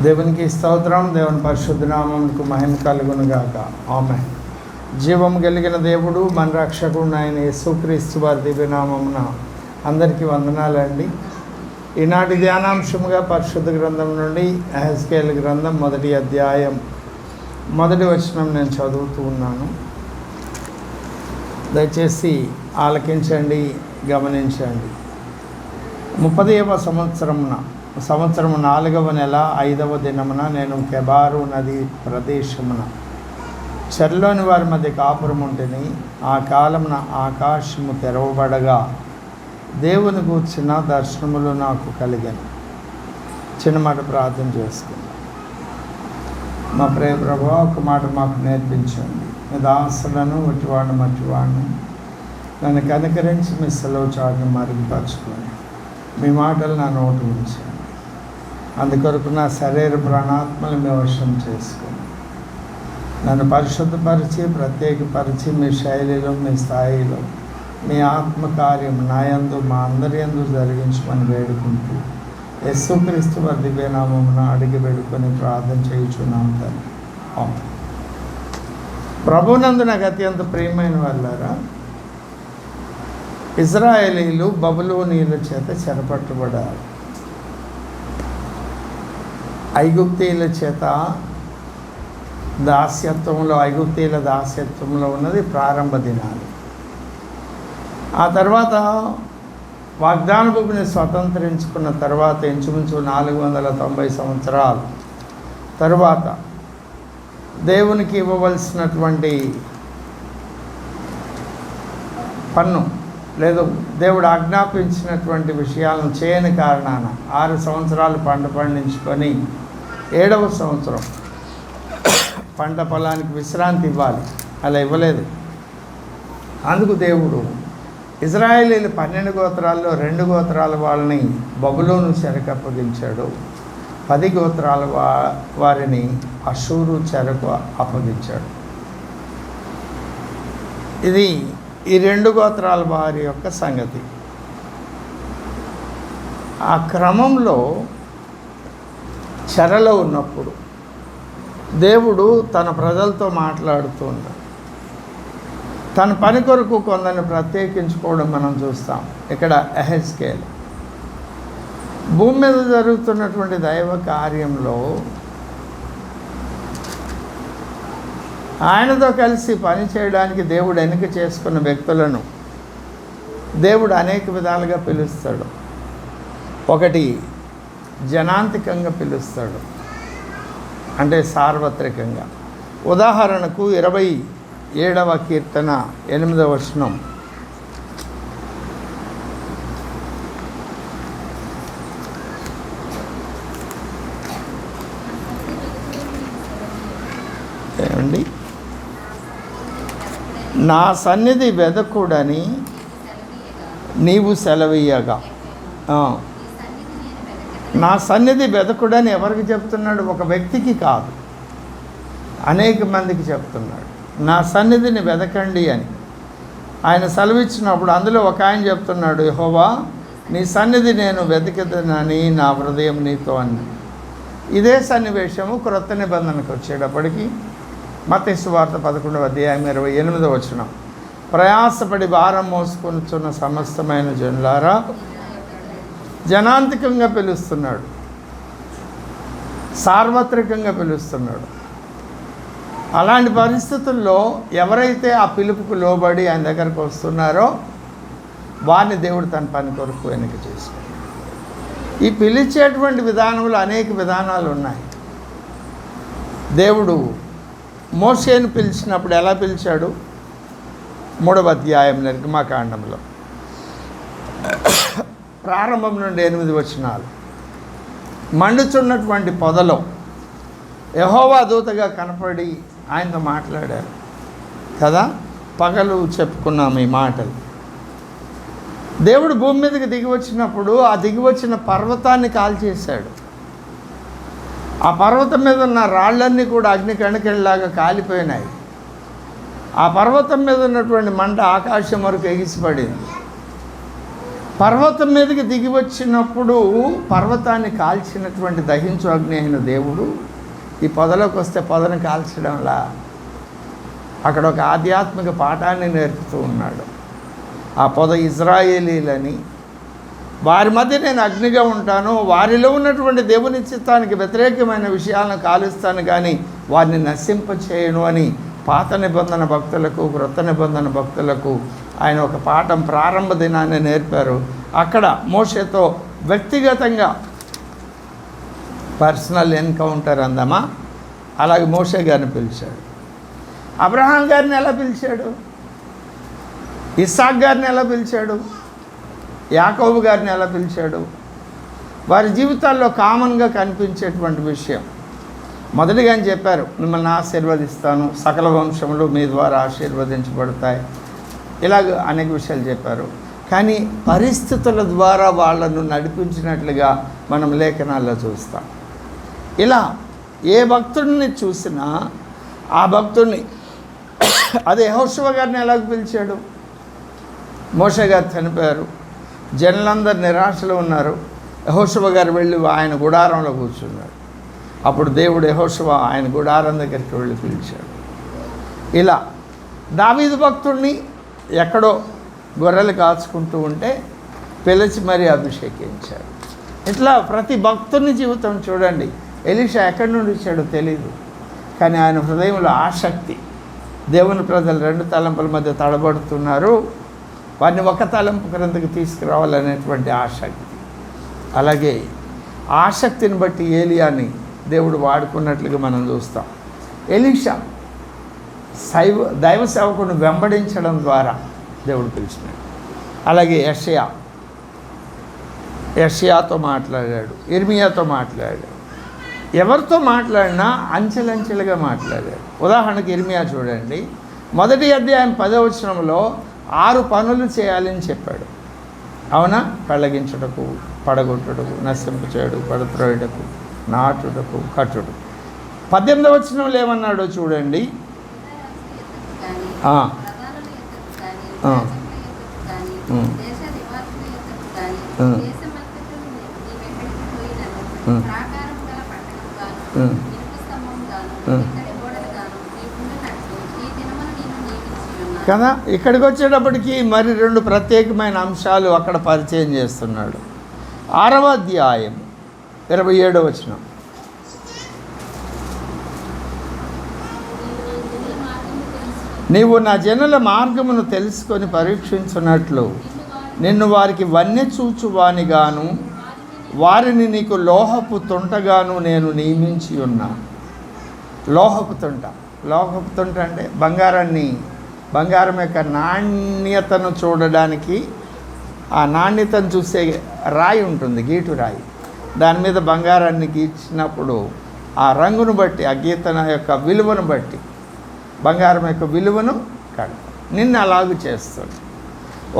దేవునికి స్తోత్రం. దేవుని పరిశుద్ధ నామమునకు మహిమ కలుగును గాక. ఆమేన్. జీవం కలిగిన దేవుడు మన రక్షకుడు అయిన యేసుక్రీస్తు వారి దివ్యనామమున అందరికీ వందనాలండి. ఈనాటి ధ్యానాంశముగా పరిశుద్ధ గ్రంథం నుండి యెహెజ్కేలు గ్రంథం 1వ అధ్యాయం 1వ వచనం నేను చదువుతూ ఉన్నాను. దయచేసి ఆలకించండి, గమనించండి. 30వ సంవత్సరము 4వ నెల 5వ దినమున నేను కెబారు నది ప్రదేశమున చెరలోని వారి మధ్య కాపురం ఉంటేని ఆ కాలమున ఆకాశము తెరవబడగా దేవుని కూర్చిన దర్శనములు నాకు కలిగాను. చిన్న మాట ప్రార్థన చేసుకుందాం. మా ప్రియ ప్రభువా, ఒక మాట మాకు నేర్పించండి. మీ దాసులను మట్టివాడిని నన్ను కనికరించి మీ సెలవు చాటును మరుగుపరచుకొని మీ మాటలు నా నోటు ఉంచండి. అందుకొరకు నా శరీర ప్రాణాత్మలు మీ వశం చేసుకొని నన్ను పరిశుద్ధపరిచి ప్రత్యేకపరిచి మీ శైలిలో మీ స్థాయిలో మీ ఆత్మకార్యం నాయందు మా అందరి యందు జరిగించమని వేడుకుంటూ యేసుక్రీస్తు వారి దివ్యనామమున అడిగి వేడుకొని ప్రార్థన చేయుచున్నాం తండ్రి. ఆమేన్. ప్రభునందు నాకు అత్యంత ప్రియమైన వాళ్ళారా, ఇజ్రాయేలీలు బబులోనీయుల చేత చెరపట్టబడ్డారు. ఐగుప్తీయుల చేత ఐగుప్తీయుల దాస్యత్వంలో ఉన్నది ప్రారంభ దినాలు. ఆ తర్వాత వాగ్దాన భూమిని స్వతంత్రించుకున్న తర్వాత ఇంచుమించు 490 సంవత్సరాలు తర్వాత దేవునికి ఇవ్వవలసినటువంటి పన్ను లేదు దేవుడు ఆజ్ఞాపించినటువంటి విషయాలను చేయని కారణాన 6 సంవత్సరాలు పంట పండించుకొని 7వ సంవత్సరం పంట పొలానికి విశ్రాంతి ఇవ్వాలి. అలా ఇవ్వలేదు. అందుకు దేవుడు ఇజ్రాయేలీలు 12 గోత్రాల్లో 2 గోత్రాల వాళ్ళని బబులోను చెరకు 10 గోత్రాల వారిని అషూరు చెరకు అప్పగించాడు. ఇది ఈ 2 గోత్రాల వారి యొక్క సంగతి. ఆ క్రమంలో చెరలో ఉన్నప్పుడు దేవుడు తన ప్రజలతో మాట్లాడుతూ ఉంటాడు. తన పని కొరకు కొందరిని ప్రత్యేకించుకోవడం మనం చూస్తాం. ఇక్కడ యెహెజ్కేలు భూమి మీద జరుగుతున్నటువంటి దైవ కార్యంలో ఆయనతో కలిసి పని చేయడానికి దేవుడు ఎన్నిక చేసుకున్న వ్యక్తులను దేవుడు అనేక విధాలుగా పిలుస్తాడు. ఒకటి జనాంతికంగా పిలుస్తాడు, అంటే సార్వత్రికంగా. ఉదాహరణకు 27వ కీర్తన 8వ వచనం, ఏమండి, నా సన్నిధి వెదకుడని నీవు సెలవీయగా. నా సన్నిధి వెదకుడని ఎవరికి చెప్తున్నాడు? ఒక వ్యక్తికి కాదు, అనేక మందికి చెప్తున్నాడు. నా సన్నిధిని వెదకండి అని ఆయన సెలవిచ్చినప్పుడు అందులో ఒక ఆయన చెప్తున్నాడు, యెహోవా నీ సన్నిధి నేను వెతికిదనని నా హృదయం నీతో అని. ఇదే సన్నివేశము క్రొత్త నిబంధనకు వచ్చేటప్పటికి మత్తయి సువార్త 11వ అధ్యాయం 28వ వచనం, ప్రయాసపడి భారం మోసుకొనుచున్న సమస్తమైన జనులారా, జనాంతికంగా పిలుస్తున్నాడు, సార్వత్రికంగా పిలుస్తున్నాడు. అలాంటి పరిస్థితుల్లో ఎవరైతే ఆ పిలుపుకు లోబడి ఆయన దగ్గరకు వస్తున్నారో వారిని దేవుడు తన పని కొరకు ఎన్నిక చేశాడు. ఈ పిలిచేటువంటి విధానంలో అనేక విధానాలు ఉన్నాయి. దేవుడు మోషేను పిలిచినప్పుడు ఎలా పిలిచాడు? 3వ అధ్యాయం నిర్గమకాండంలో ప్రారంభం నుండి 8 వచనాలు. మండుచున్నటువంటి పొదలో యెహోవా దూతగా కనపడి ఆయనతో మాట్లాడారు కదా. పగలు చెప్పుకున్నాము ఈ మాటలు. దేవుడు భూమి మీదకి దిగి వచ్చినప్పుడు ఆ దిగి వచ్చిన పర్వతాన్ని కాల్చేశాడు. ఆ పర్వతం మీద ఉన్న రాళ్ళన్నీ కూడా అగ్ని కణికలాగా కాలిపోయినాయి. ఆ పర్వతం మీద ఉన్నటువంటి మంట ఆకాశం వరకు ఎగిసిపడింది. పర్వతం మీదకి దిగి వచ్చినప్పుడు పర్వతాన్ని కాల్చినటువంటి దహించు అగ్ని అయిన దేవుడు ఈ పొదలోకి వస్తే పొదను కాల్చడంలా అక్కడ ఒక ఆధ్యాత్మిక పాఠాన్ని నేర్పుతూ ఉన్నాడు. ఆ పొద ఇజ్రాయేలీలని, వారి మధ్య నేను అగ్నిగా ఉంటాను, వారిలో ఉన్నటువంటి దేవుని చిత్తానికి వ్యతిరేకమైన విషయాలను కాలుస్తాను కానీ వారిని నశింపచేయను అని పాత నిబంధన భక్తులకు క్రొత్త నిబంధన భక్తులకు ఆయన ఒక పాఠం ప్రారంభ దినాన్ని నేర్పారు. అక్కడ మోషేతో వ్యక్తిగతంగా పర్సనల్ ఎన్కౌంటర్ అందామా, అలాగే మోషే గారిని పిలిచాడు. అబ్రహాం గారిని ఎలా పిలిచాడు, ఇస్సాక్ గారిని ఎలా పిలిచాడు, యాకోబు గారిని ఎలా పిలిచాడు. వారి జీవితాల్లో కామన్గా కనిపించేటువంటి విషయం. మొదటిగా అని చెప్పారు, మిమ్మల్ని ఆశీర్వదిస్తాను, సకల వంశములు మీ ద్వారా ఆశీర్వదించబడతాయి, ఇలాగ అనేక విషయాలు చెప్పారు. కానీ పరిస్థితుల ద్వారా వాళ్ళను నడిపించినట్లుగా మనం లేఖనాల్లో చూస్తాం. ఇలా ఏ భక్తుడిని చూసినా ఆ భక్తుడిని, అదే యెహోషువ గారిని ఎలాగ పిలిచాడు. మోషే గారు చనిపోయారు, జనులందరూ నిరాశలో ఉన్నారు. యెహోషువ గారు వెళ్ళి ఆయన గుడారంలో కూర్చున్నాడు. అప్పుడు దేవుడు యెహోషువ ఆయన గుడారం దగ్గరికి వెళ్ళి పిలిచాడు. ఇలా దావీదు భక్తుడిని ఎక్కడో గొర్రెలు కాచుకుంటూ ఉంటే పిలిచి మరీ అభిషేకించాడు. ఇట్లా ప్రతి భక్తుని జీవితం చూడండి. ఎలీషా ఎక్కడి నుండి వచ్చాడో తెలీదు, కానీ ఆయన హృదయంలో ఆసక్తి. దేవుని ప్రజలు రెండు తలంపుల మధ్య తడబడుతున్నారు, వారిని ఒక తలంపు క్రిందకి తీసుకురావాలనేటువంటి ఆసక్తి. అలాగే ఆసక్తిని బట్టి ఏలియాని దేవుడు వాడుకున్నట్లుగా మనం చూస్తాం. ఎలీషా దైవ సేవకుని వెంబడించడం ద్వారా దేవుడు పిలిచినాడు. అలాగే యెషయాతో మాట్లాడాడు, ఇర్మియాతో మాట్లాడాడు. ఎవరితో మాట్లాడినా అంచెలంచెలుగా మాట్లాడాడు. ఉదాహరణకి ఇర్మియా చూడండి, 1వ అధ్యాయం 10వ వచనంలో 6 పనులు చేయాలని చెప్పాడు. అవునా? పెళ్ళగించుటకు, పడగొట్టుటకు, నశింపచేయుడు, పడత్రోయుటకు, నాటుటకు, కట్టుడు. 18వ వచనంలో ఏమన్నాడో చూడండి. కదా, ఇక్కడికి వచ్చేటప్పటికి మరి 2 ప్రత్యేకమైన అంశాలు అక్కడ పరిచయం చేస్తున్నాడు. 6వ అధ్యాయం 27వ వచనం. నీవు నా జనుల మార్గమును తెలుసుకొని పరీక్షించున్నట్లు నిన్ను వారికి వన్య చూచువానిగాను వారిని నీకు లోహపు తుంటగాను నేను నియమించి ఉన్నాను. లోహపు తుంట అంటే బంగారం యొక్క నాణ్యతను చూడడానికి ఆ నాణ్యతను చూసే రాయి ఉంటుంది, గీటు రాయి. దాని మీద బంగారాన్ని గీచినప్పుడు ఆ రంగును బట్టి, ఆ గీతన యొక్క విలువను బట్టి బంగారం యొక్క విలువను కడతాం. నిన్ను అలాగూ చేస్తుంది.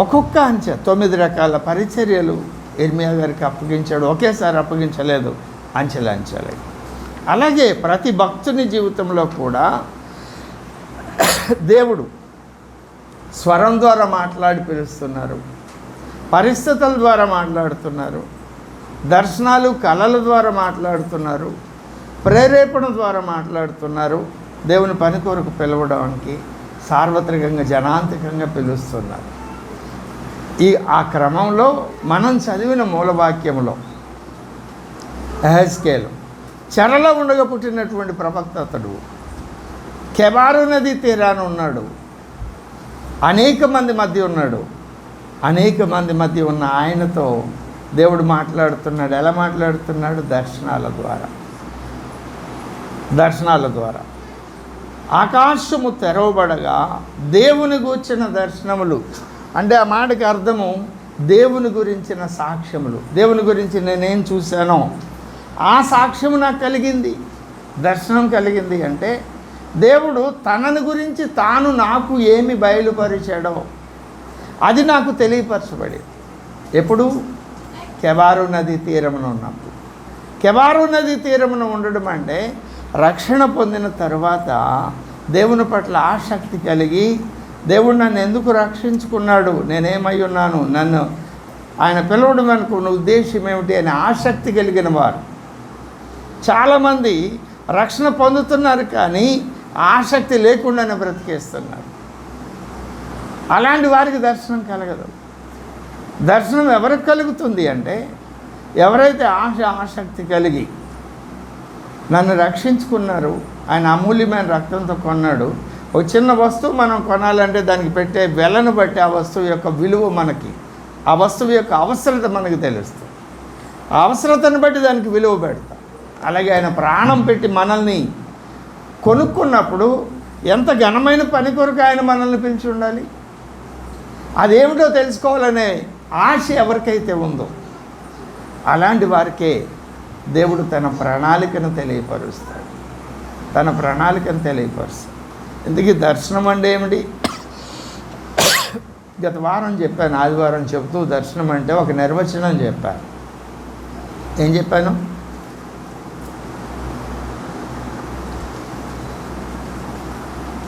ఒక్కొక్క అంచె 9 రకాల పరిచర్యలు ఇర్మియా గారికి అప్పగించాడు. ఒకేసారి అప్పగించలేదు, అంచెలంచెలే. అలాగే ప్రతి భక్తుని జీవితంలో కూడా దేవుడు స్వరం ద్వారా మాట్లాడి పిలుస్తున్నారు, పరిస్థితుల ద్వారా మాట్లాడుతున్నారు, దర్శనాలు కళల ద్వారా మాట్లాడుతున్నారు, ప్రేరేపణ ద్వారా మాట్లాడుతున్నారు. దేవుని పని కొరకు పిలవడానికి సార్వత్రికంగా జనాంతికంగా పిలుస్తున్నారు. ఆ క్రమంలో మనం చదివిన మూలవాక్యంలో యెహెజ్కేలు చెరలో ఉండగా పుట్టినటువంటి ప్రవక్త అతడు, కెబారు నది తీరాన ఉన్నాడు, అనేక మంది మధ్య ఉన్న ఆయనతో దేవుడు మాట్లాడుతున్నాడు. ఎలా మాట్లాడుతున్నాడు? దర్శనాల ద్వారా. ఆకాశము తెరవబడగా దేవుని గూర్చిన దర్శనములు అంటే ఆ మాటకి అర్థము దేవుని గురించిన సాక్ష్యములు. దేవుని గురించి నేనేం చూశానో ఆ సాక్ష్యము నాకు కలిగింది, దర్శనం కలిగింది. అంటే దేవుడు తనని గురించి తాను నాకు ఏమి బయలుపరిచాడో అది నాకు తెలియపరచబడింది. ఎప్పుడు? కెబారు నది తీరమున ఉన్నప్పుడు. కెబారు నది తీరమున ఉండడం అంటే రక్షణ పొందిన తరువాత దేవుని పట్ల ఆసక్తి కలిగి, దేవుడు నన్ను ఎందుకు రక్షించుకున్నాడు, నేనేమై ఉన్నాను, నన్ను ఆయన పిలవడం వెనుక ఉన్న ఉద్దేశం ఏమిటి అనే ఆసక్తి కలిగిన వారు. చాలామంది రక్షణ పొందుతున్నారు కానీ ఆసక్తి లేకుండానే బ్రతికేస్తున్నారు. అలాంటి వారికి దర్శనం కలగదు. దర్శనం ఎవరికి కలుగుతుంది అంటే ఎవరైతే ఆసక్తి కలిగి నన్ను రక్షించుకున్నారు, ఆయన అమూల్యమైన రక్తంతో కొన్నాడు. ఒక చిన్న వస్తువు మనం కొనాలంటే దానికి పెట్టే వెలను బట్టి ఆ వస్తువు యొక్క విలువ మనకి, ఆ వస్తువు యొక్క అవసరత మనకు తెలుస్తుంది. ఆ అవసరతను బట్టి దానికి విలువ పెడతాం. అలాగే ఆయన ప్రాణం పెట్టి మనల్ని కొనుక్కున్నప్పుడు ఎంత ఘనమైన పని కొరకు ఆయన మనల్ని పిలిచి ఉండాలి. అదేమిటో తెలుసుకోవాలనే ఆశ ఎవరికైతే ఉందో అలాంటి వారికే దేవుడు తన ప్రణాళికను తెలియపరుస్తాడు. తన ప్రణాళికను తెలియపరుస్తాడు. ఇందుకే దర్శనం అంటే ఏమిటి? గత వారం చెప్పాను, ఆదివారం చెబుతూ దర్శనం అంటే ఒక నిర్వచనం చెప్పాను. ఏం చెప్పాను?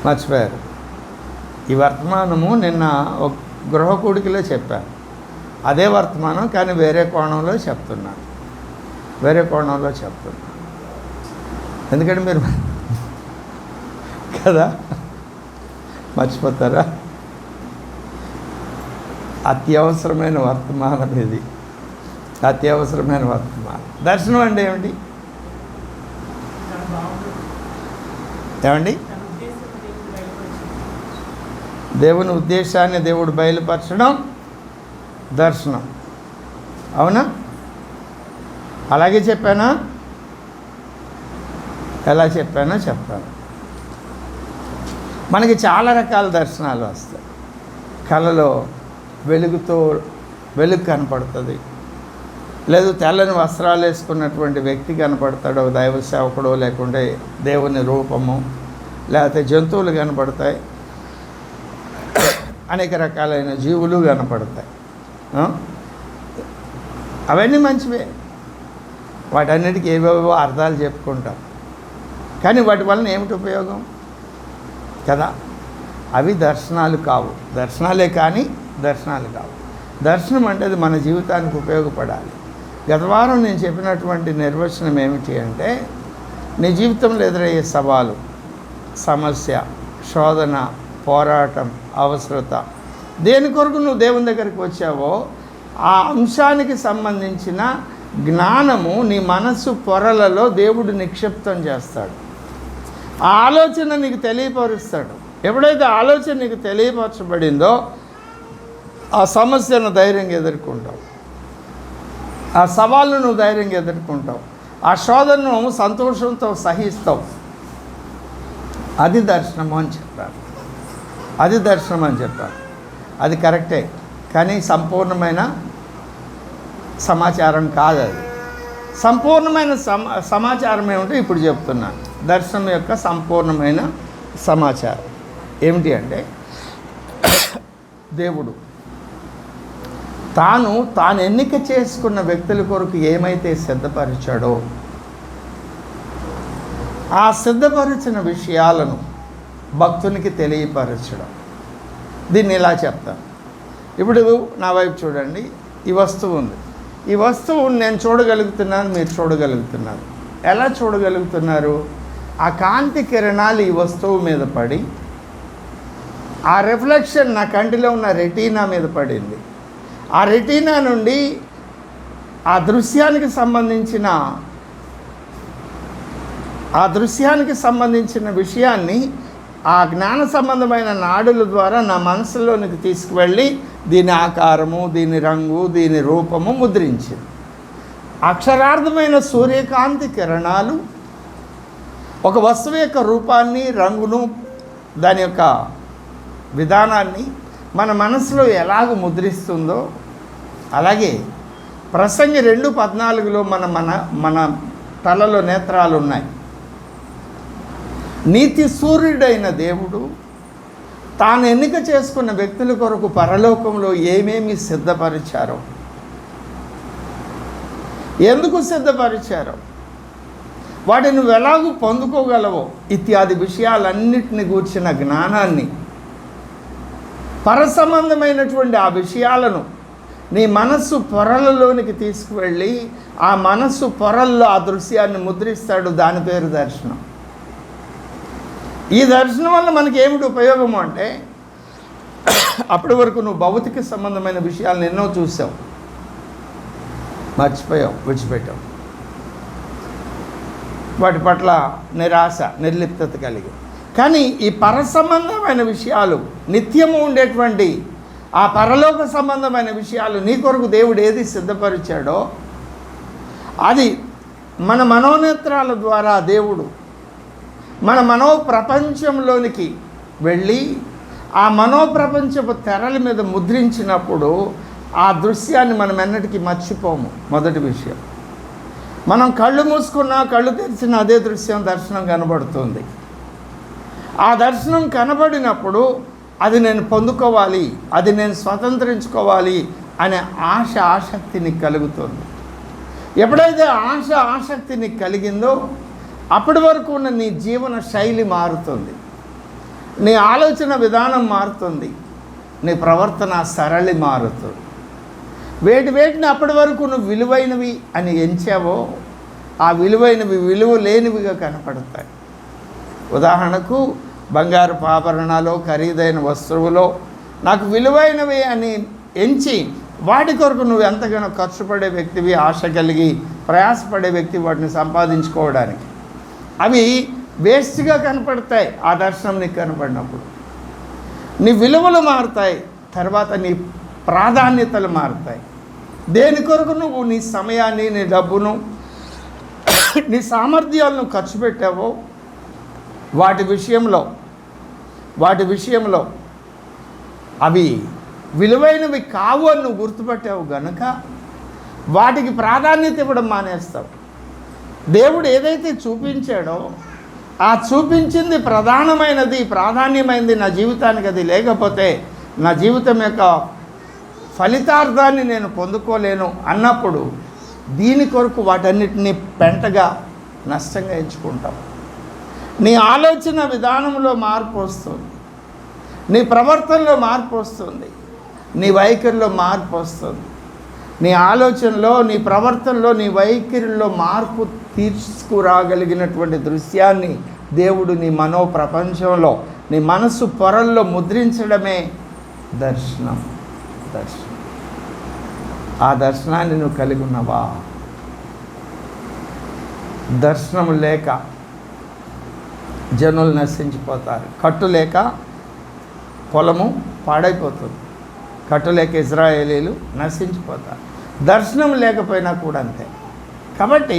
మర్చిపోయారు. ఈ వర్తమానము నిన్న ఒక గృహకూడికలో చెప్పాను. అదే వర్తమానం కానీ వేరే కోణంలో చెప్తున్నాను. ఎందుకంటే మీరు కదా మర్చిపోతారా? అత్యవసరమైన వర్తమానం ఇది, అత్యవసరమైన వర్తమానం. దర్శనం అంటే ఏమిటి? ఏమండి? దేవుని ఉద్దేశాన్ని దేవుడు బయలుపరచడం దర్శనం. అవునా? అలాగే చెప్పానా? ఎలా చెప్పానో చెప్తాను. మనకి చాలా రకాల దర్శనాలు వస్తాయి. కళలో వెలుగు కనపడుతుంది, లేదు తెల్లని వస్త్రాలు వేసుకున్నటువంటి వ్యక్తి కనపడతాడు, దైవ సేవకుడు, లేకుంటే దేవుని రూపము, లేకపోతే జంతువులు కనపడతాయి, అనేక రకాలైన జీవులు కనపడతాయి. అవన్నీ మంచివే. వాటన్నిటికీ ఏవేవో అర్థాలు చెప్పుకుంటాం, కానీ వాటి వలన ఏమిటి ఉపయోగం కదా? అవి దర్శనాలు కావు. దర్శనాలే కానీ దర్శనాలు కావు. దర్శనం అంటే అది మన జీవితానికి ఉపయోగపడాలి. గత వారం నేను చెప్పినటువంటి నిర్వచనం ఏమిటి అంటే, నీ జీవితంలో ఎదురయ్యే సవాలు, సమస్య, శోధన, పోరాటం, అవసరత, దేని కొరకు నువ్వు దేవుని దగ్గరికి వచ్చావో ఆ అంశానికి సంబంధించిన జ్ఞానము నీ మనస్సు పొరలలో దేవుడు నిక్షిప్తం చేస్తాడు. ఆ ఆలోచన నీకు తెలియపరుస్తాడు. ఎప్పుడైతే ఆలోచన నీకు తెలియపరచబడిందో ఆ సమస్యను ధైర్యంగా ఎదుర్కొంటావు, ఆ సవాళ్ళను నువ్వు ధైర్యంగా ఎదుర్కొంటావు, ఆ శోధనను సంతోషంతో సహిస్తావు. అది దర్శనము అని చెప్పాను. అది దర్శనం అని చెప్పాను. అది కరెక్టే, కానీ సంపూర్ణమైన సమాచారం కాదు. అది సంపూర్ణమైన సమాచారం ఏమిటో ఇప్పుడు చెప్తున్నాను. దర్శనం యొక్క సంపూర్ణమైన సమాచారం ఏమిటి అంటే, దేవుడు తాను ఎన్నిక చేసుకున్న వ్యక్తుల కొరకు ఏమైతే సిద్ధపరిచాడో ఆ సిద్ధపరిచిన విషయాలను భక్తునికి తెలియపరచడం. దీన్ని ఇలా చెప్తాను. ఇప్పుడు నా వైపు చూడండి. ఈ వస్తువు ఉంది. ఈ వస్తువుని నేను చూడగలుగుతున్నాను, మీరు చూడగలుగుతున్నారు. ఎలా చూడగలుగుతున్నారు? ఆ కాంతి కిరణాలు ఈ వస్తువు మీద పడి ఆ రిఫ్లెక్షన్ నా కంటిలో ఉన్న రెటీనా మీద పడింది. ఆ రెటీనా నుండి ఆ దృశ్యానికి సంబంధించిన విషయాన్ని ఆ జ్ఞాన సంబంధమైన నాడుల ద్వారా నా మనసులోనికి తీసుకువెళ్ళి దీని ఆకారము, దీని రంగు, దీని రూపము ముద్రించింది. అక్షరార్థమైన సూర్యకాంతి కిరణాలు ఒక వస్తువు యొక్క రూపాన్ని, రంగును, దాని యొక్క విధానాన్ని మన మనసులో ఎలాగ ముద్రిస్తుందో అలాగే ప్రసంగి 2:14లో మన తలలో నేత్రాలు ఉన్నాయి. నీతి సూర్యుడైన దేవుడు తాను ఎన్నిక చేసుకున్న వ్యక్తుల కొరకు పరలోకంలో ఏమేమి సిద్ధపరిచారో, ఎందుకు సిద్ధపరిచారో, వాటిని నువ్వు ఎలాగూ పొందుకోగలవో ఇత్యాది విషయాలన్నిటిని గూర్చిన జ్ఞానాన్ని, పరసంబంధమైనటువంటి ఆ విషయాలను నీ మనస్సు పొరలలోనికి తీసుకువెళ్ళి ఆ మనస్సు పొరల్లో ఆ దృశ్యాన్ని ముద్రిస్తాడు. దాని పేరు దర్శనం. ఈ దర్శనం వల్ల మనకి ఏమిటి ఉపయోగము అంటే, అప్పటి వరకు నువ్వు భౌతిక సంబంధమైన విషయాలను ఎన్నో చూసావు, మర్చిపోయావు, విడిచిపెట్టావు. వాటి పట్ల నిరాశ, నిర్లిప్తత కలిగి. కానీ ఈ పర సంబంధమైన విషయాలు, నిత్యము ఉండేటువంటి ఆ పరలోక సంబంధమైన విషయాలు నీ కొరకు దేవుడు ఏది సిద్ధపరిచాడో అది మన మనోనేత్రాల ద్వారా దేవుడు మన మనోప్రపంచంలోనికి వెళ్ళి ఆ మనోప్రపంచపు తెరల మీద ముద్రించినప్పుడు ఆ దృశ్యాన్ని మనం ఎన్నటికీ మర్చిపోము. మొదటి విషయం, మనం కళ్ళు మూసుకున్నా కళ్ళు తెరిచిన అదే దృశ్యం, దర్శనం కనబడుతుంది. ఆ దర్శనం కనబడినప్పుడు అది నేను పొందుకోవాలి, అది నేను స్వతంత్రించుకోవాలి అనే ఆసక్తి నీకు కలుగుతుంది. ఎప్పుడైతే ఆసక్తి నీకు కలిగిందో అప్పటి వరకు ఉన్న నీ జీవన శైలి మారుతుంది, నీ ఆలోచన విధానం మారుతుంది, నీ ప్రవర్తన సరళి మారుతుంది. వేటిని అప్పటి వరకు నువ్వు విలువైనవి అని ఎంచావో ఆ విలువైనవి విలువ లేనివిగా కనపడతాయి. ఉదాహరణకు బంగారపు ఆభరణాలు, ఖరీదైన వస్తువులో నాకు విలువైనవి అని ఎంచి వాటి కొరకు నువ్వు ఎంతగానో ఖర్చు పడే వ్యక్తివి, ఆశ కలిగి ప్రయాసపడే వ్యక్తి వాటిని సంపాదించుకోవడానికి. అవి వేస్ట్గా కనపడతాయి. ఆ దర్శనం నీకు కనపడినప్పుడు నీ విలువలు మారుతాయి, తర్వాత నీ ప్రాధాన్యతలు మారుతాయి. దేని కొరకు నువ్వు నీ సమయాన్ని, నీ డబ్బును, నీ సామర్థ్యాలను ఖర్చు పెట్టావో వాటి విషయంలో అవి విలువైనవి కావు అని నువ్వు గుర్తుపట్టావు గనుక వాటికి ప్రాధాన్యత ఇవ్వడం మానేస్తావు. దేవుడు ఏదైతే చూపించాడో ఆ చూపించింది ప్రాధాన్యమైనది నా జీవితానికి, అది లేకపోతే నా జీవితం యొక్క ఫలితార్థాన్ని నేను పొందుకోలేను అన్నప్పుడు దీని కొరకు వాటన్నిటినీ పెంటగా నష్టంగా ఎంచుకుంటావు. నీ ఆలోచన విధానంలో మార్పు వస్తుంది, నీ ప్రవర్తనలో మార్పు వస్తుంది, నీ వైఖరిలో మార్పు వస్తుంది. నీ ఆలోచనలో, నీ ప్రవర్తనలో, నీ వైఖరిలో మార్పు తీసుకురాగలిగినటువంటి దృశ్యాన్ని దేవుడు నీ మనోప్రపంచంలో, నీ మనస్సు పొరల్లో ముద్రించడమే దర్శనం. ఆ దర్శనాన్ని నువ్వు కలిగి ఉన్నావా? దర్శనం లేక జనులు నశించిపోతారు. కట్టు లేక పొలము పాడైపోతుంది, కట్టు లేక ఇజ్రాయేలీలు నశించిపోతారు. దర్శనం లేకపోయినా కూడా అంతే. కాబట్టి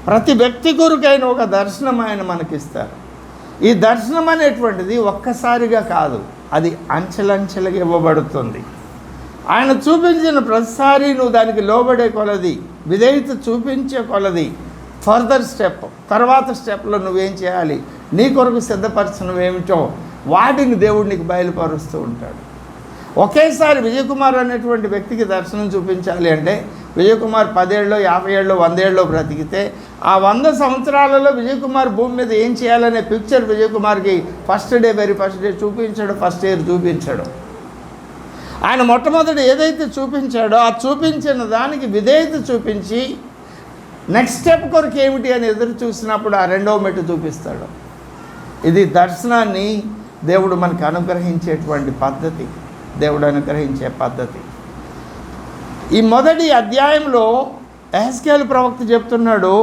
ప్రతి వ్యక్తి కొరకైన ఒక దర్శనం ఆయన మనకిస్తారు. ఈ దర్శనం అనేటువంటిది ఒక్కసారిగా కాదు, అది అంచెలంచెలుగా ఇవ్వబడుతుంది. ఆయన చూపించిన ప్రతిసారి నువ్వు దానికి లోబడే కొలది, విధేయత చూపించే కొలది ఫర్దర్ స్టెప్, తర్వాత స్టెప్లో నువ్వేం చేయాలి, నీ కొరకు సిద్ధపరచనవేమిటో వాటిని దేవుడు నీకు బయలుపరుస్తూ ఉంటాడు. ఒకేసారి విజయకుమార్ అనేటువంటి వ్యక్తికి దర్శనం చూపించాలి అంటే విజయకుమార్ 10 ఏళ్ళు, 50 ఏళ్ళు, 100 ఏళ్ళు బ్రతికితే ఆ 100 సంవత్సరాలలో విజయకుమార్ భూమి మీద ఏం చేయాలనే పిక్చర్ విజయకుమార్కి వెరీ ఫస్ట్ డే చూపించాడు, ఫస్ట్ ఇయర్ చూపించాడు. ఆయన మొట్టమొదటి ఏదైతే చూపించాడో ఆ చూపించిన దానికి విధేయత చూపించి నెక్స్ట్ స్టెప్ కొరకు ఏమిటి అని ఎదురు చూసినప్పుడు ఆ 2వ మెట్టు చూపిస్తాడు. ఇది దర్శనాన్ని దేవుడు మనకు అనుగ్రహించేటువంటి పద్ధతి, దేవుడు అనుగ్రహించే పద్ధతి. ఈ మొదటి అధ్యాయంలో యెహెజ్కేలు ప్రవక్త చెప్తున్నాడు,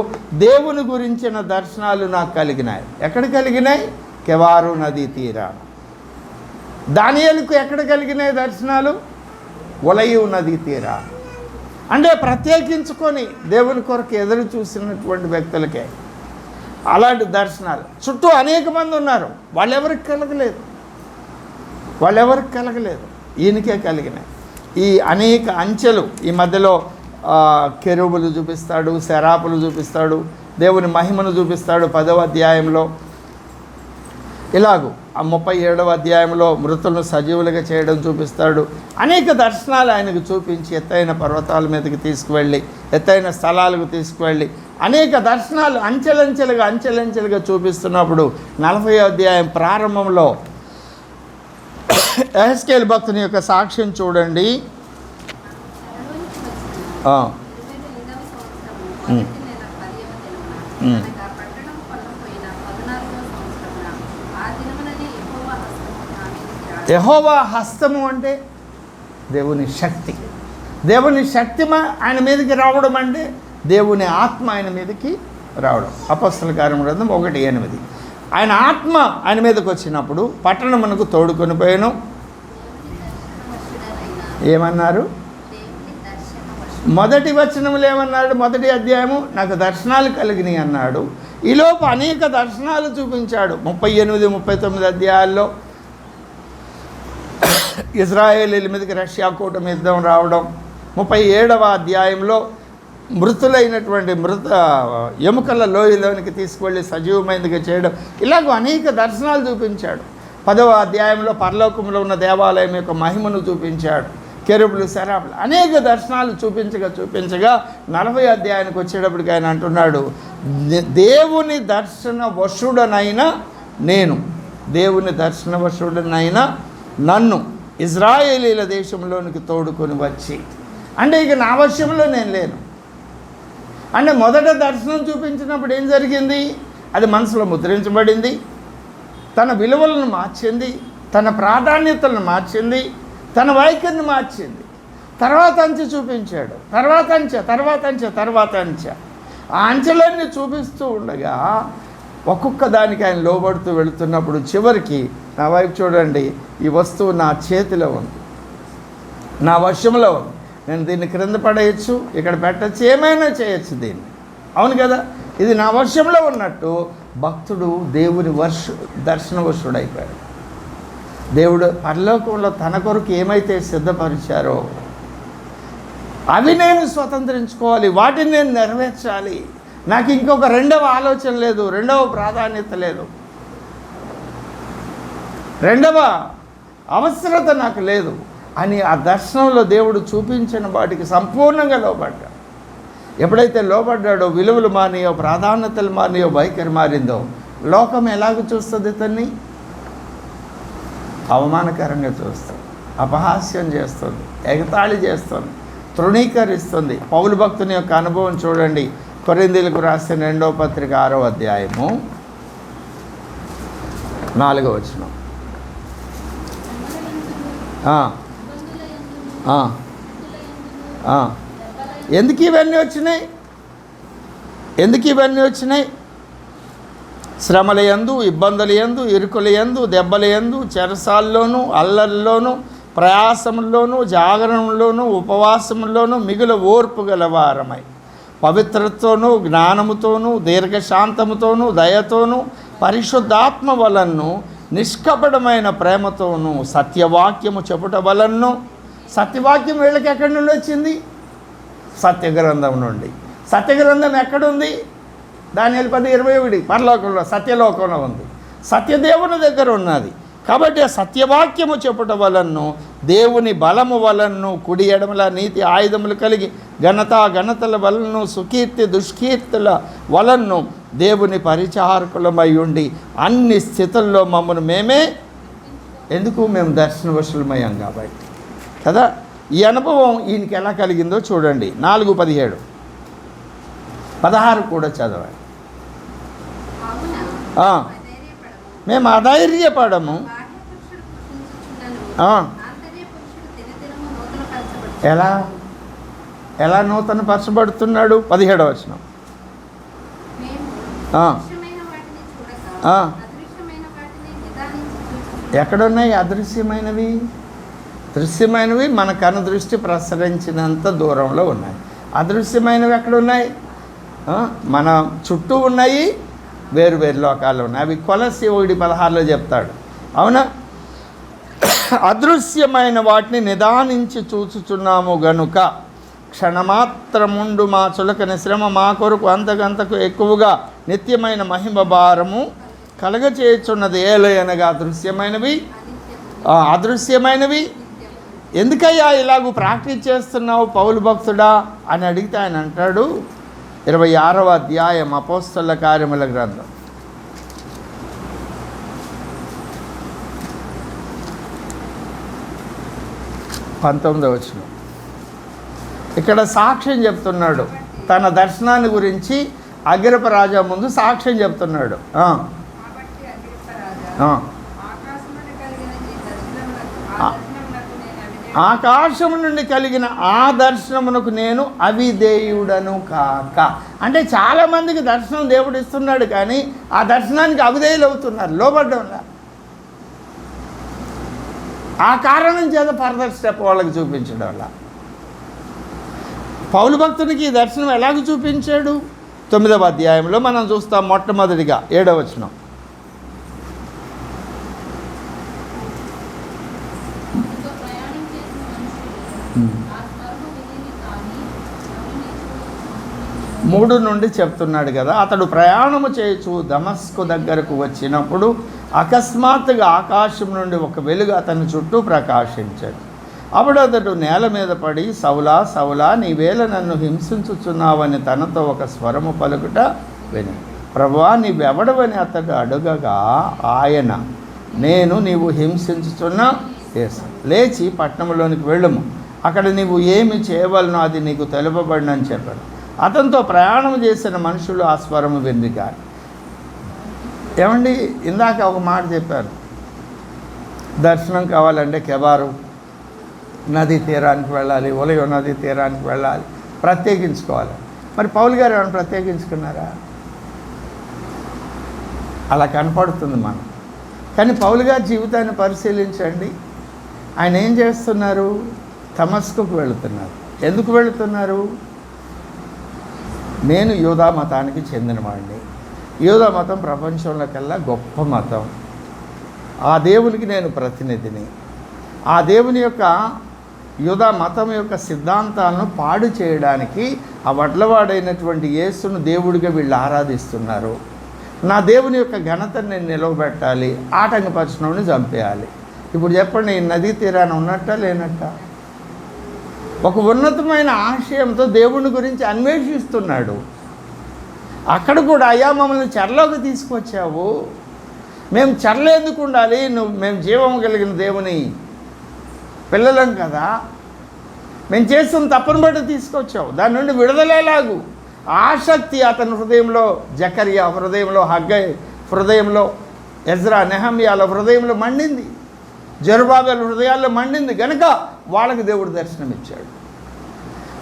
దేవుని గురించిన దర్శనాలు నాకు కలిగినాయి. ఎక్కడ కలిగినాయి? కెబారు నదీ తీరాన. దానియేలుకు ఎక్కడ కలిగినాయి దర్శనాలు? ఒలయు నదీ తీరాన. అంటే ప్రత్యేకించుకొని దేవుని కొరకు ఎదురు చూసినటువంటి వ్యక్తులకే అలాంటి దర్శనాలు. చుట్టూ అనేక మంది ఉన్నారు, వాళ్ళెవరికి కలగలేదు, ఈయనకే కలిగినాయి. ఈ అనేక అంచెలు, ఈ మధ్యలో కెరూబులు చూపిస్తాడు, శరాపులు చూపిస్తాడు, దేవుని మహిమను చూపిస్తాడు 10వ అధ్యాయంలో. ఇలాగూ ఆ 37వ అధ్యాయంలో మృతులను సజీవులుగా చేయడం చూపిస్తాడు. అనేక దర్శనాలు ఆయనకు చూపించి ఎత్తైన పర్వతాల మీదకి తీసుకువెళ్ళి, ఎత్తైన స్థలాలకు తీసుకువెళ్ళి అనేక దర్శనాలు అంచెలంచెలుగా చూపిస్తున్నప్పుడు 40వ అధ్యాయం ప్రారంభంలో యెహెజ్కేలు భక్తుని యొక్క సాక్ష్యం చూడండి. 25వ సంవత్సరము మొదటి నెల 10వ దినమున అనగా పట్టణం కొల్లపోయిన 14వ సంవత్సరమున ఆ దినముననే యెహోవా హస్తము నా మీదికి రాగా. యెహోవా హస్తము అంటే దేవుని శక్తి. దేవుని శక్తి ఆయన మీదకి రావడం అంటే దేవుని ఆత్మ ఆయన మీదకి రావడం. అపొస్తలుల కార్యముల గ్రంథం 1:8. ఆయన ఆత్మ ఆయన మీదకి వచ్చినప్పుడు పట్టణమునకు తోడుకొని పోయాను. ఏమన్నారు? మొదటి వచనములు ఏమన్నాడు? మొదటి అధ్యాయము నాకు దర్శనాలు కలిగినాయి అన్నాడు. ఈలోపు అనేక దర్శనాలు చూపించాడు. 38, 39 అధ్యాయాల్లో ఇజ్రాయేలీల మీదకి రష్యా కూటమి యుద్ధం రావడం, 37వ అధ్యాయంలో మృతులైనటువంటి ఎముకల లోయలోనికి తీసుకువెళ్ళి సజీవమైనదిగా చేయడం, ఇలాగ అనేక దర్శనాలు చూపించాడు. 10వ అధ్యాయంలో పరలోకంలో ఉన్న దేవాలయం యొక్క మహిమను చూపించాడు. కెరూబులు, సెరాఫులు, అనేక దర్శనాలు చూపించగా 40వ అధ్యాయానికి వచ్చేటప్పటికి ఆయన అంటున్నాడు, దేవుని దర్శన వశుడనైనా నేను, దేవుని దర్శన వశుడనైనా నన్ను ఇజ్రాయేలీల దేశంలోనికి తోడుకొని వచ్చి, అంటే ఇక నా వశంలో నేను లేను. అంటే మొదట దర్శనం చూపించినప్పుడు ఏం జరిగింది? అది మనసులో ముద్రించబడింది, తన విలువలను మార్చింది, తన ప్రాధాన్యతలను మార్చింది, తన వైఖరిని మార్చింది. తర్వాత అంచె చూపించాడు, తర్వాత అంచె. ఆ అంచెలన్నీ చూపిస్తూ ఉండగా ఒక్కొక్క దానికి ఆయన లోబడుతూ వెళుతున్నప్పుడు చివరికి నా వైపు చూడండి, ఈ వస్తువు నా చేతిలో ఉంది, నా వశంలో ఉంది, నేను దీన్ని క్రింద పడేయచ్చు, ఇక్కడ పెట్టచ్చు, ఏమైనా చేయొచ్చు దీన్ని. అవును కదా? ఇది నా వశంలో ఉన్నట్టు భక్తుడు దేవుని దర్శన వశుడైపోయాడు. దేవుడు పరలోకంలో తన కొరకు ఏమైతే సిద్ధపరిచారో అవి నేను స్వతంత్రించుకోవాలి, వాటిని నేను నెరవేర్చాలి. నాకు ఇంకొక రెండవ ఆలోచన లేదు, రెండవ ప్రాధాన్యత లేదు, రెండవ అవసరత నాకు లేదు అని ఆ దర్శనంలో దేవుడు చూపించిన వాటికి సంపూర్ణంగా లోబడ్డాడు. ఎప్పుడైతే లోబడ్డాడో విలువలు మానియో, ప్రాధాన్యతలు మానియో, వైఖరి మారిందో లోకం ఎలాగ చూస్తుంది? ఇతన్ని అవమానకరంగా చూస్తుంది, అపహాస్యం చేస్తుంది, ఎగతాళి చేస్తుంది, తృణీకరిస్తుంది. పౌలు భక్తుని యొక్క అనుభవం చూడండి. కొరింథీయులకు రాసిన 2వ పత్రిక 6వ అధ్యాయము 4వ వచనం. ఎందుకు ఇవన్నీ వచ్చినాయి? శ్రమల యందు, ఇబ్బందుల యందు, ఇరుకుల యందు, దెబ్బల యందు, చెరసాల్లోనూ, అల్లర్లోనూ, ప్రయాసంలోనూ, జాగరణంలోనూ, ఉపవాసంలోనూ మిగుల ఓర్పు గలవారమై పవిత్రతతోనూ, జ్ఞానముతోనూ, దీర్ఘశాంతముతోనూ, దయతోనూ, పరిశుద్ధాత్మ వలనను, నిష్కపటమైన ప్రేమతోనూ, సత్యవాక్యము చెప్పుట వలనను. సత్యవాక్యం వీళ్ళకి ఎక్కడి నుండి వచ్చింది? సత్యగ్రంథం నుండి. సత్యగ్రంథం ఎక్కడుంది? దానియేలు 10:21 పరలోకంలో, సత్యలోకంలో ఉంది, సత్యదేవుని దగ్గర ఉన్నది. కాబట్టి ఆ సత్యవాక్యము చెప్పుట వలనను, దేవుని బలము వలనను, కుడి ఎడమల నీతి ఆయుధములు కలిగి ఘనతల వలనను, సుకీర్తి దుష్కీర్తుల వలనను దేవుని పరిచారకులమై ఉండి అన్ని స్థితుల్లో మమ్మల్ని మేము దర్శనవశులమయ్యాం కాబట్టి కదా. ఈ అనుభవం ఈయనకి ఎలా కలిగిందో చూడండి. 4:17, 16 కూడా చదవండి. మేము అధైర్యపడము. ఎలా నూతన పరచబడుతున్నాడు? 17వ వచనం. ఎక్కడున్నాయి అదృశ్యమైనవి? దృశ్యమైనవి మన కను దృష్టి ప్రసరించినంత దూరంలో ఉన్నాయి. అదృశ్యమైనవి ఎక్కడున్నాయి? మన చుట్టూ ఉన్నాయి, వేరు లోకాల్లో ఉన్నాయి. అవి కొలస్సీ 1:16 చెప్తాడు. అవునా? అదృశ్యమైన వాటిని నిదానించి చూచుచున్నాము గనుక క్షణమాత్రముండు మా చులకని శ్రమ మా కొరకు అంతకంతకు ఎక్కువగా నిత్యమైన మహిమ భారము కలగచేయుచున్నది. ఏలయనగా అదృశ్యమైనవి ఎందుకయ్యా ఇలాగూ ప్రాక్టీస్ చేస్తున్నావు పౌలు భక్తుడా అని అడిగితే ఆయన అంటాడు, 26వ అధ్యాయం అపోస్తలుల కార్యముల గ్రంథం 19వ వచనం. ఇక్కడ సాక్ష్యం చెప్తున్నాడు, తన దర్శనాన్ని గురించి అగ్రిప్ప రాజా ముందు సాక్ష్యం చెప్తున్నాడు. కాబట్టి అగ్రిప్ప రాజా, ఆ. ఆకాశము నుండి కలిగిన ఆ దర్శనమునకు నేను అవిధేయుడను కాక. అంటే చాలామందికి దర్శనం దేవుడు ఇస్తున్నాడు, కానీ ఆ దర్శనానికి అవిధేయులు అవుతున్నారు, లోబడ్డంలా. ఆ కారణం చేత ఫర్దర్ స్టెప్ వాళ్ళకి చూపించడం వల్ల. పౌలు భక్తునికి ఈ దర్శనం ఎలాగ చూపించాడు? 9వ అధ్యాయంలో మనం చూస్తాం. మొట్టమొదటిగా 7వ వచనం. మూడు నుండి చెప్తున్నాడు కదా, అతడు ప్రయాణము చేయొచ్చు దమస్కు దగ్గరకు వచ్చినప్పుడు అకస్మాత్తుగా ఆకాశం నుండి ఒక వెలుగు అతని చుట్టూ ప్రకాశించాడు. అప్పుడు అతడు నేల మీద పడి, సౌలా సౌలా, నీవేళ నన్ను హింసించుచున్నావని తనతో ఒక స్వరము పలుకుట విని, ప్రభువా నీవెవడవని అతడు అడుగగా ఆయన, నేను నీవు హింసించుచున్న యేసు, లేచి పట్టణంలోనికి వెళ్ళుము, అక్కడ నీవు ఏమి చేయవలనో అది నీకు తెలుపబడినని చెప్పాడు. అతనితో ప్రయాణం చేసిన మనుషులు ఆ స్వరము వింది కాదు. ఏమండి, ఇందాక ఒక మాట చెప్పారు, దర్శనం కావాలంటే కెబారు నదీ తీరానికి వెళ్ళాలి, ఒలయో నదీ తీరానికి వెళ్ళాలి, ప్రత్యేకించుకోవాలి. మరి పౌలు గారు ఏమైనా ప్రత్యేకించుకున్నారా? అలా కనపడుతుంది మనం. కానీ పౌలు గారి జీవితాన్ని పరిశీలించండి. ఆయన ఏం చేస్తున్నారు? దమస్కుకు వెళుతున్నారు. ఎందుకు వెళుతున్నారు? నేను యూదా మతానికి చెందినవాడిని. యూదా మతం ప్రపంచంలోకెల్లా గొప్ప మతం. ఆ దేవునికి నేను ప్రతినిధిని. ఆ దేవుని యొక్క యూదా మతం యొక్క సిద్ధాంతాలను పాడు చేయడానికి ఆ వడ్లవాడైనటువంటి యేసును దేవుడిగా వీళ్ళు ఆరాధిస్తున్నారు. నా దేవుని యొక్క ఘనతను నేను నిలవబెట్టాలి, ఆటంకపరచనని చంపేయాలి. ఇప్పుడు చెప్పండి, నదీ తీరాన ఉన్నట్ట లేనట్ట? ఒక ఉన్నతమైన ఆశయంతో దేవుని గురించి అన్వేషిస్తున్నాడు. అక్కడ కూడా, అయ్యా మమ్మల్ని చెరలోకి తీసుకొచ్చావు, మేము చెరలో ఎందుకు ఉండాలి? మేము జీవం కలిగిన దేవుని పిల్లలం కదా, మేము చేస్తున్న తప్పును బట్టి తీసుకొచ్చావు, దాని నుండి విడుదలేలాగు. ఆసక్తి అతని హృదయంలో, జకరియా హృదయంలో, హగ్గై హృదయంలో, ఎజ్రా నెహమ్యాల హృదయంలో మండింది, జెరుబాబెలు హృదయాల్లో మండింది కనుక వాళ్ళకి దేవుడు దర్శనమిచ్చాడు.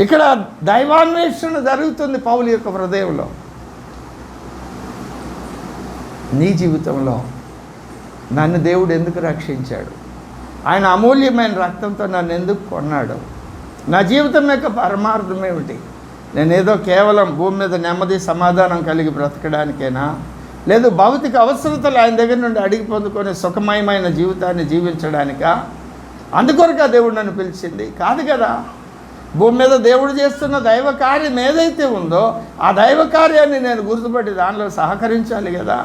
ఇక్కడ దైవాన్వేషణ జరుగుతుంది పౌలు యొక్క హృదయంలో. నీ జీవితంలో నన్ను దేవుడు ఎందుకు రక్షించాడు? ఆయన అమూల్యమైన రక్తంతో నన్ను ఎందుకు కొన్నాడు? నా జీవితం యొక్క పరమార్థం ఏమిటి? నేనేదో కేవలం భూమి మీద నెమ్మది సమాధానం కలిగి బ్రతకడానికేనా? లేదు భౌతిక అవసరతలు ఆయన దగ్గర నుండి అడిగి పొందుకొని సుఖమయమైన జీవితాన్ని జీవించడానికా? అందుకొరక దేవుడు నన్ను పిలిచింది కాదు కదా. భూమి మీద దేవుడు చేస్తున్న దైవ కార్యం ఏదైతే ఉందో ఆ దైవ కార్యాన్ని నేను గుర్తుపట్టి దానిలో సహకరించాలి కదా.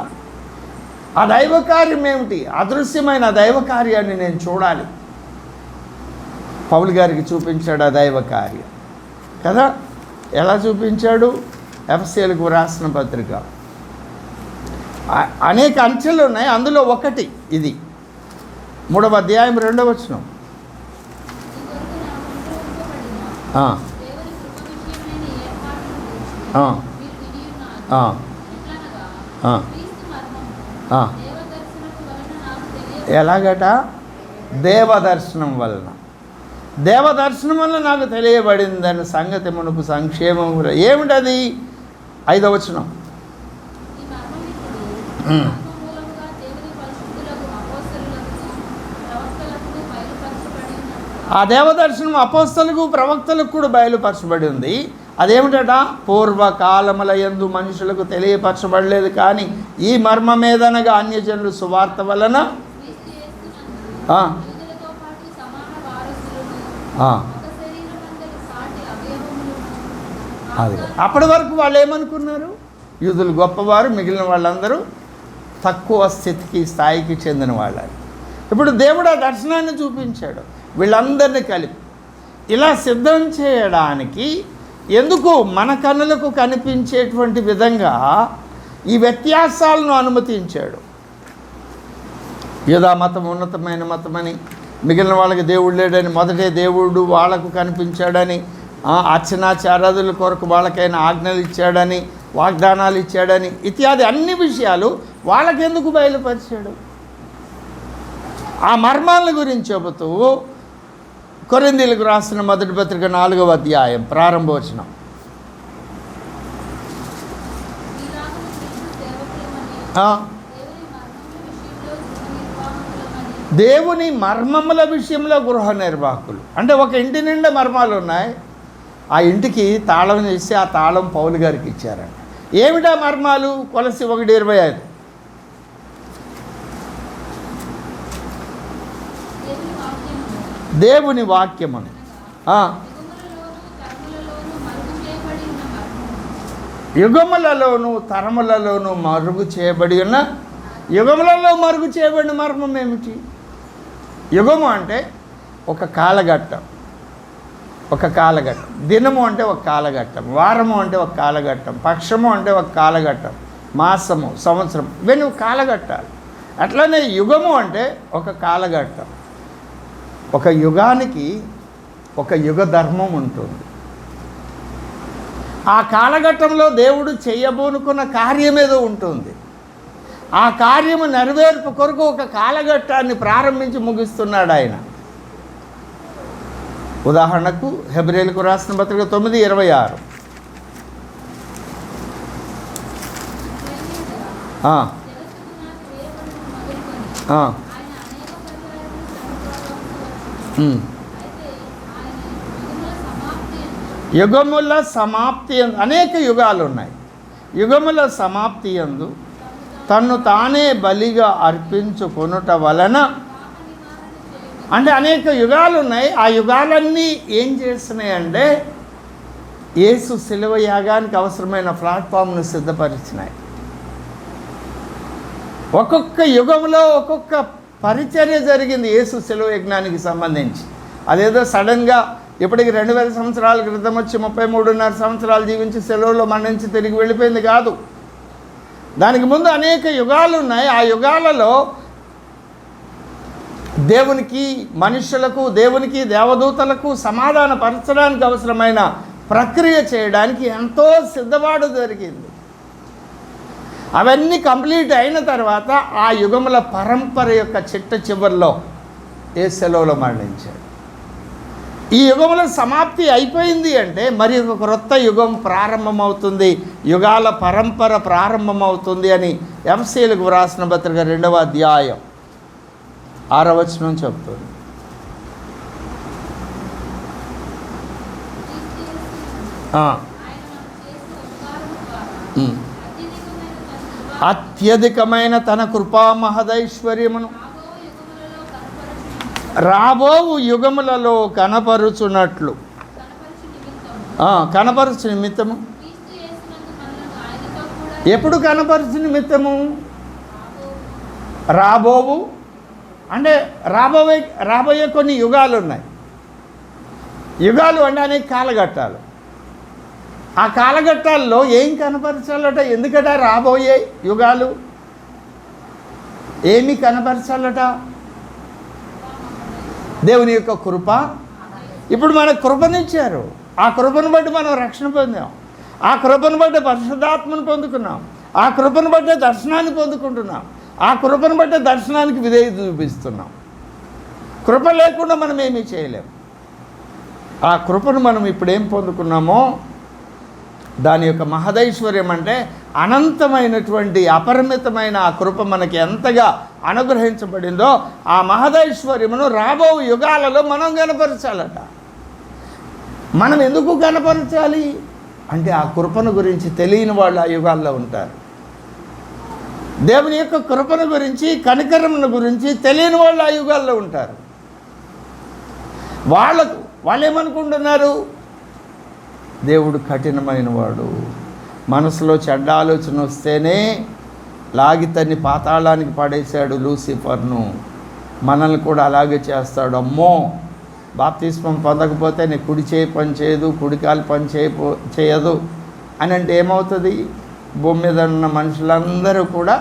ఆ దైవ కార్యం ఏమిటి? అదృశ్యమైన దైవ కార్యాన్ని నేను చూడాలి. పౌలు గారికి చూపించాడు ఆ దైవ కార్యం కదా. ఎలా చూపించాడు? ఎఫెసీయులకు రాసిన పత్రిక అనేక అంచెలు ఉన్నాయి, అందులో ఒకటి ఇది. 3వ అధ్యాయం 2వ వచనం. ఎలాగట? దేవదర్శనం వలన. దేవదర్శనం వల్ల నాకు తెలియబడిందని సంగతి మునుపు సంక్షేమం. ఏమిటది? 5వ వచనం. ఆ దేవదర్శనం అపోస్తలకు ప్రవక్తలకు కూడా బయలుపరచబడి ఉంది. అదేమిటట? పూర్వకాలముల యందు మనుషులకు తెలియపరచబడలేదు, కానీ ఈ మర్మమేదనగా అన్యజనులు సువార్త వలన అది. అప్పటి వరకు వాళ్ళు ఏమనుకున్నారు? యూదులు గొప్పవారు, మిగిలిన వాళ్ళందరూ తక్కువ స్థితికి స్థాయికి చెందిన వాళ్ళని. ఇప్పుడు దేవుడు ఆ దర్శనాన్ని చూపించాడు వీళ్ళందరినీ కలిపి. ఇలా సిద్ధం చేయడానికి ఎందుకు మన కన్నులకు కనిపించేటువంటి విధంగా ఈ వ్యత్యాసాలను అనుమతించాడు. యూదా మతం ఉన్నతమైన మతమని, మిగిలిన వాళ్ళకి దేవుడు లేడని, మొదటే దేవుడు వాళ్లకు కనిపించాడని, అర్చనాచారాదుల కొరకు వాళ్ళకైనా ఆజ్ఞలు ఇచ్చాడని, వాగ్దానాలు ఇచ్చాడని ఇత్యాది అన్ని విషయాలు వాళ్ళకెందుకు బయలుపరిచాడు? ఆ మర్మాల గురించి చెబుతూ కొరింథీయులకు రాసిన మొదటి పత్రిక 4వ అధ్యాయం ప్రారంభవచనం. దేవుని మర్మముల విషయంలో గృహ నిర్వాహకులు. అంటే ఒక ఇంటి నిండా మర్మాలు ఉన్నాయి. ఆ ఇంటికి తాళం వేసి ఆ తాళం పౌలు గారికి ఇచ్చారంట. ఏమిటా మర్మాలు? కొలసి 1:25. దేవుని వాక్యమును యుగములలోను తరములలోను మరుగు చేయబడి ఉన్న, యుగములలో మరుగు చేయబడిన మర్మం ఏమిటి? యుగము అంటే ఒక కాలఘట్టం, ఒక కాలఘట్టం. దినము అంటే ఒక కాలఘట్టం, వారము అంటే ఒక కాలఘట్టం, పక్షము అంటే ఒక కాలఘట్టం, మాసము, సంవత్సరం, ఇవన్నీ కాలఘట్టాలు. అట్లనే యుగము అంటే ఒక కాలఘట్టం. ఒక యుగానికి ఒక యుగ ధర్మం ఉంటుంది. ఆ కాలఘట్టంలో దేవుడు చేయబోనుకున్న కార్యం ఏదో ఉంటుంది. ఆ కార్యము నెరవేర్పు కొరకు ఒక కాలఘట్టాన్ని ప్రారంభించి ముగిస్తున్నాడు ఆయన. ఉదాహరణకు హెబ్రీయులకు రాసిన పత్రిక 9:26. యుగముల సమాప్తి యందు, అనేక యుగాలు ఉన్నాయి. యుగముల సమాప్తి యందు తన్ను తానే బలిగా అర్పించుకొనుట వలన, అంటే అనేక యుగాలు ఉన్నాయి. ఆ యుగాలన్నీ ఏం చేస్తున్నాయి అంటే యేసు శిలువ యాగానికి అవసరమైన ప్లాట్ఫామ్ను సిద్ధపరిచినాయి. ఒక్కొక్క యుగంలో ఒక్కొక్క పరిచర్య జరిగింది యేసు శిలువ యజ్ఞానికి సంబంధించి. అదేదో సడన్గా ఇప్పటికి 2000 సంవత్సరాల క్రితం వచ్చి 33.5 సంవత్సరాలు జీవించి సెలవులో మరణించి తిరిగి వెళ్ళిపోయింది కాదు. దానికి ముందు అనేక యుగాలు ఉన్నాయి. ఆ యుగాలలో దేవునికి, మనుషులకు, దేవునికి, దేవదూతలకు సమాధాన పరచడానికి అవసరమైన ప్రక్రియ చేయడానికి ఎంతో సిద్ధపాటు జరిగింది. అవన్నీ కంప్లీట్ అయిన తర్వాత ఆ యుగముల పరంపర యొక్క చిట్ట చివరిలో యేసు సెలవులో మరణించాడు. ఈ యుగముల సమాప్తి అయిపోయింది అంటే మరి ఒక క్రొత్త యుగం ప్రారంభమవుతుంది, యుగాల పరంపర ప్రారంభమవుతుంది అని ఎఫెసీయులకు వ్రాసిన పత్రిక 2వ అధ్యాయం 6వ వచనం చెప్తుంది. అత్యధికమైన తన కృపా మహదైశ్వర్యమును రాబోవు యుగములలో కనపరుచున్నట్లు, కనపరచు నిమిత్తము. ఎప్పుడు కనపరచు నిమిత్తము? రాబోవు అంటే రాబోయే కొన్ని యుగాలు ఉన్నాయి. యుగాలు అంటే అనేక కాలఘట్టాలు. ఆ కాలఘట్టాల్లో ఏం కనపరచాలట? ఎందుకట రాబోయే యుగాలు ఏమి కనపరచాలట? దేవుని యొక్క కృప. ఇప్పుడు మనకు కృపనిచ్చారు. ఆ కృపను బట్టి మనం రక్షణ పొందాం. ఆ కృపను బట్టి పరిశుద్ధాత్మను పొందుకున్నాం. ఆ కృపను బట్టి దర్శనాన్ని పొందుకుంటున్నాం. ఆ కృపను బట్టి దర్శనానికి విధేయత చూపిస్తున్నాం. కృప లేకుండా మనం ఏమీ చేయలేం. ఆ కృపను మనం ఇప్పుడు ఏం పొందుకున్నామో దాని యొక్క మహదైశ్వర్యం అంటే అనంతమైనటువంటి అపరిమితమైన ఆ కృప మనకి ఎంతగా అనుగ్రహించబడిందో ఆ మహదైశ్వర్యమును రాబో యుగాలలో మనం కనపరచాలట. మనం ఎందుకు కనపరచాలి అంటే ఆ కృపను గురించి తెలియని వాళ్ళు ఆ యుగాల్లో ఉంటారు. దేవుని యొక్క కృపను గురించి, కనికరమును గురించి తెలియని వాళ్ళు ఆ యుగాల్లో ఉంటారు. వాళ్ళు ఏమనుకుంటున్నారు? దేవుడు కఠినమైన వాడు, మనసులో చెడ్డ ఆలోచన వస్తేనే లాగి తన్ని పాతాళానికి పడేశాడు లూసిఫర్ను, మనల్ని కూడా అలాగే చేస్తాడు. అమ్మో, బాప్తిస్మం పొందకపోతే నీ కుడి చేయి పని చేయదు, కుడికాలు పని చేయదు అని అంటే ఏమవుతుంది? భూమి మీద ఉన్న మనుషులందరూ కూడా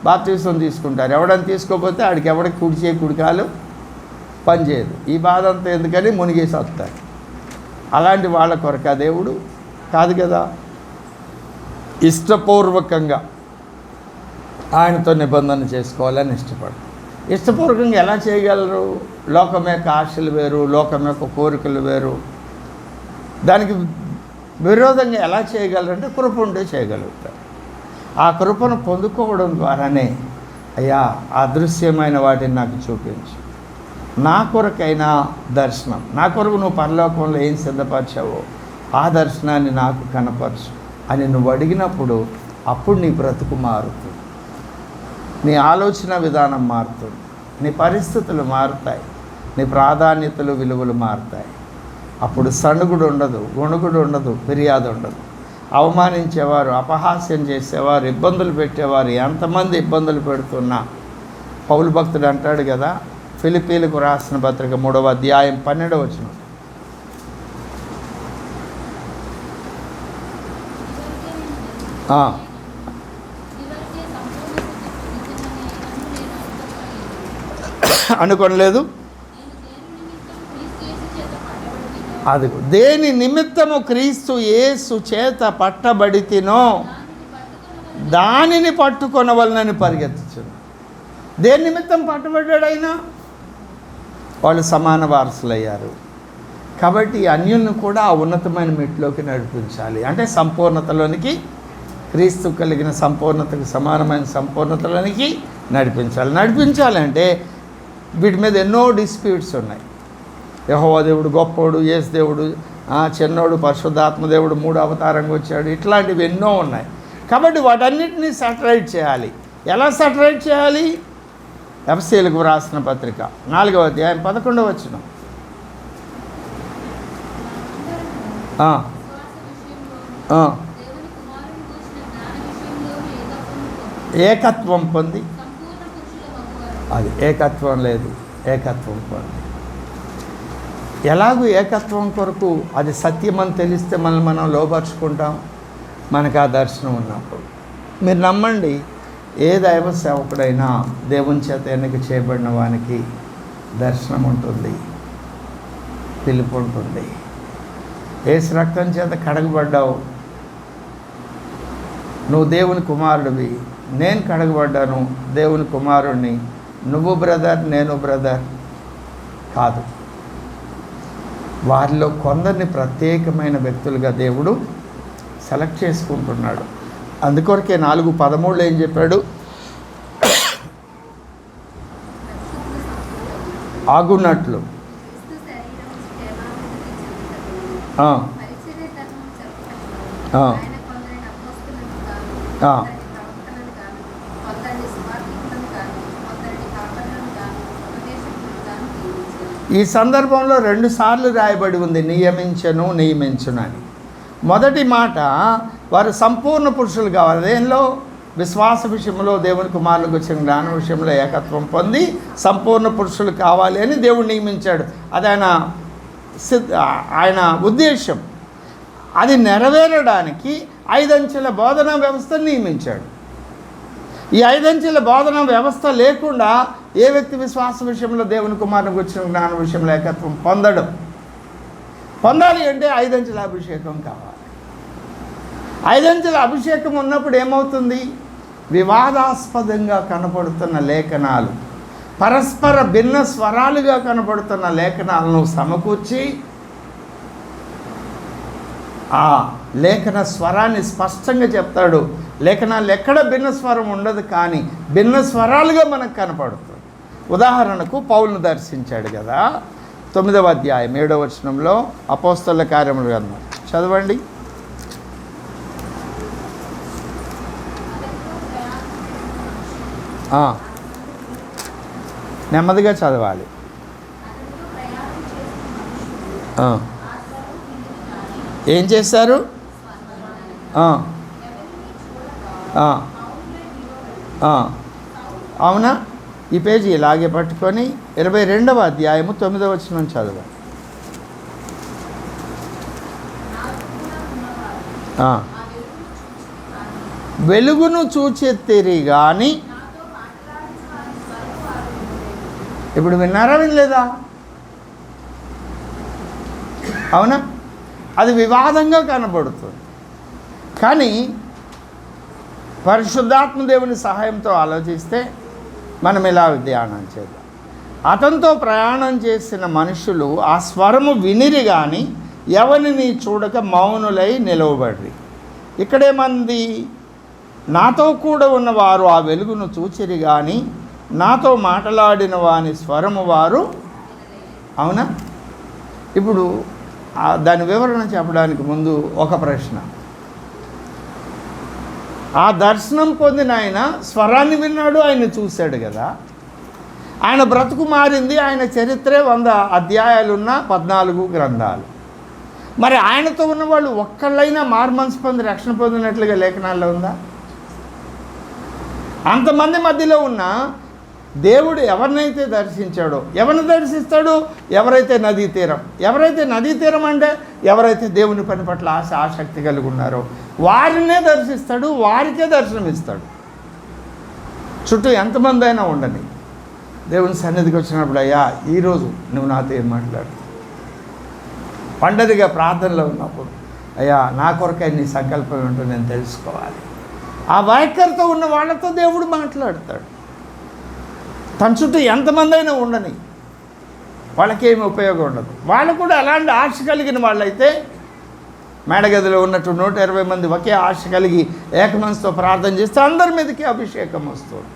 బాప్తిస్మం తీసుకుంటారు. ఎవడని తీసుకోకపోతే ఆడికి ఎవడికి కుడి చేయి కుడికాలు పని చేయదు. ఈ బాధ అంతా ఎందుకని మునిగేసి వస్తారు. అలాంటి వాళ్ళ కొరక దేవుడు కాదు కదా. ఇష్టపూర్వకంగా ఆయనతో నిబంధన చేసుకోవాలని ఇష్టపూర్వకంగా ఎలా చేయగలరు? లోకం యొక్క ఆశలు వేరు, లోకం యొక్క కోరికలు వేరు. దానికి విరోధంగా ఎలా చేయగలరంటే కృప ఉంటే చేయగలుగుతారు. ఆ కృపను పొందుకోవడం ద్వారానే అయ్యా అదృశ్యమైన వాటిని నాకు చూపించు, నా కొరకైనా దర్శనం, నా కొరకు నువ్వు పరలోకంలో ఏం సిద్ధపరిచావో ఆ దర్శనాన్ని నాకు కనపరచు అని నువ్వు అడిగినప్పుడు అప్పుడు నీ బ్రతుకు మారుతుంది, నీ ఆలోచన విధానం మారుతుంది, నీ పరిస్థితులు మారుతాయి, నీ ప్రాధాన్యతలు విలువలు మారుతాయి. అప్పుడు సణుగుడు ఉండదు, గొణుగుడు ఉండదు, ఫిర్యాదు ఉండదు. అవమానించేవారు, అపహాస్యం చేసేవారు, ఇబ్బందులు పెట్టేవారు ఎంతమంది ఇబ్బందులు పెడుతున్నా పౌలు భక్తుడు అంటాడు కదా, ఫిలిప్పీలకు రాసిన పత్రిక 3వ అధ్యాయం 12వ వచనం, అనుకోనలేదు. అది దేని నిమిత్తము క్రీస్తు యేసు చేత పట్టబడితినో దానిని పట్టుకొనవలనని పరిగెత్తుచును. దేని నిమిత్తం పట్టబడ్డాడైనా వాళ్ళు సమాన వారసులయ్యారు. కాబట్టి అన్యులను కూడా ఆ ఉన్నతమైన మెట్లోకి నడిపించాలి. అంటే సంపూర్ణతలోనికి, క్రీస్తు కలిగిన సంపూర్ణతకు సమానమైన సంపూర్ణతలోనికి నడిపించాలి అంటే వీటి మీద ఎన్నో డిస్ప్యూట్స్ ఉన్నాయి. యెహోవా దేవుడు గొప్పోడు, యేసు దేవుడు చిన్నోడు, పరిశుద్ధాత్మ దేవుడు 3 అవతారంగా వచ్చాడు, ఇట్లాంటివి ఎన్నో ఉన్నాయి. కాబట్టి వాటన్నిటినీ సెటరైట్ చేయాలి. ఎలా సెటరైట్ చేయాలి? ఎఫెసీయులకు రాసిన పత్రిక 4వ అధ్యాయం 11వ వచనం, ఏకత్వం పొంది, అది ఏకత్వం లేదు, ఏకత్వం పొంది. ఎలాగూ ఏకత్వం కొరకు అది సత్యమని తెలిస్తే మనం లోపరుచుకుంటాం, మనకు ఆ దర్శనం ఉన్నప్పుడు. మీరు నమ్మండి, ఏ దైవ సేవకుడైనా దేవుని చేత ఎన్నిక చేయబడిన వానికి దర్శనం ఉంటుంది, పిలుపు ఉంటుంది. యేసు రక్తం చేత కడగబడ్డావు, నువ్వు దేవుని కుమారుడివి, నేను కడగబడ్డాను, దేవుని కుమారుడిని, నువ్వు బ్రదర్, నేను బ్రదర్ కాదు. వారిలో కొందరిని ప్రత్యేకమైన వ్యక్తులుగా దేవుడు సెలెక్ట్ చేసుకుంటున్నాడు. అందుకొరకే 4:13 ఏం చెప్పాడు? ఆగున్నట్లు ఈ సందర్భంలో 2 సార్లు రాయబడి ఉంది నియమించును అని. మొదటి మాట వారు సంపూర్ణ పురుషులు కావాలి. దేనిలో? విశ్వాస విషయంలో, దేవుని కుమారులకు వచ్చిన జ్ఞానం విషయంలో ఏకత్వం పొంది సంపూర్ణ పురుషులు కావాలి అని దేవుడు నియమించాడు. అది ఆయన ఉద్దేశం. అది నెరవేరడానికి 5 అంచెల బోధనా వ్యవస్థను నియమించాడు. ఈ 5 అంచెల బోధనా వ్యవస్థ లేకుండా ఏ వ్యక్తి విశ్వాస విషయంలో, దేవుని కుమారునికి వచ్చిన జ్ఞానం విషయంలో ఏకత్వం పొందాలి అంటే 5 అంచెల అభిషేకం కావాలి. 5 అంచెల అభిషేకం ఉన్నప్పుడు ఏమవుతుంది? వివాదాస్పదంగా కనపడుతున్న లేఖనాలు, పరస్పర భిన్న స్వరాలుగా కనపడుతున్న లేఖనాలను సమకూర్చి ఆ లేఖన స్వరాన్ని స్పష్టంగా చెప్తాడు. లేఖనాలు ఎక్కడ భిన్న స్వరం ఉండదు, కానీ భిన్న స్వరాలుగా మనకు కనపడుతుంది. ఉదాహరణకు పౌలును దర్శించాడు కదా, 9వ అధ్యాయం 7వ వచనంలో అపోస్తలుల కార్యములు గ్రంథం చదవండి. నెమ్మదిగా చదవాలి. ఏం చేశారు? అవునా? ఈ పేజీ ఇలాగే పట్టుకొని 22వ అధ్యాయము 9వ వచనం చదవాలి. వెలుగును చూచెత్తిరి కానీ, ఇప్పుడు విన్నారా వినలేదా? అవునా? అది వివాదంగా కనబడుతుంది. కానీ పరిశుద్ధాత్మ దేవుని సహాయంతో ఆలోచిస్తే మనం ఇలా ధ్యానం చేద్దాం. అతనితో ప్రయాణం చేసిన మనుషులు ఆ స్వరము వినిరి కానీ ఎవరిని చూడక మౌనులై నిలవబడ్రి. ఇక్కడేమంది? నాతో కూడా ఉన్నవారు ఆ వెలుగును చూచిరి కానీ నాతో మాట్లాడిన వాని స్వరము వారు. అవునా? ఇప్పుడు దాని వివరణ చెప్పడానికి ముందు ఒక ప్రశ్న. ఆ దర్శనం పొందిన ఆయన స్వరాన్ని విన్నాడు, ఆయన చూశాడు కదా. ఆయన బ్రతుకు మారింది, ఆయన చరిత్రే 100 అధ్యాయాలున్న 14 గ్రంథాలు. మరి ఆయనతో ఉన్న వాళ్ళు ఒక్కళ్ళైనా మారుమనసు పొంది రక్షణ పొందినట్లుగా లేఖనాల్లో ఉందా? అంతమంది మధ్యలో ఉన్న దేవుడు ఎవరినైతే దర్శించాడో, ఎవరిని దర్శిస్తాడు? ఎవరైతే నదీ తీరం. ఎవరైతే నదీ తీరం అంటే ఎవరైతే దేవుని పని పట్ల ఆసక్తి కలిగి ఉన్నారో వారినే దర్శిస్తాడు, వారికే దర్శనమిస్తాడు. చుట్టూ ఎంతమంది అయినా ఉండని దేవుని సన్నిధికి వచ్చినప్పుడు, అయ్యా ఈరోజు నువ్వు నాతో ఏం మాట్లాడు. ఒంటరిగా ప్రార్థనలో ఉన్నప్పుడు, అయ్యా నా కొరకై నీ సంకల్పం ఏంటో నేను తెలుసుకోవాలి. ఆ వైఖరితో ఉన్న వాళ్ళతో దేవుడు మాట్లాడతాడు. తన చుట్టూ ఎంతమంది అయినా ఉండని వాళ్ళకేమి ఉపయోగం ఉండదు. వాళ్ళు కూడా అలాంటి ఆశ కలిగిన వాళ్ళైతే మేడగదిలో ఉన్నట్టు 120 మంది ఒకే ఆశ కలిగి ఏకమనసుతో ప్రార్థన చేస్తే అందరి మీదకి అభిషేకం వస్తుంది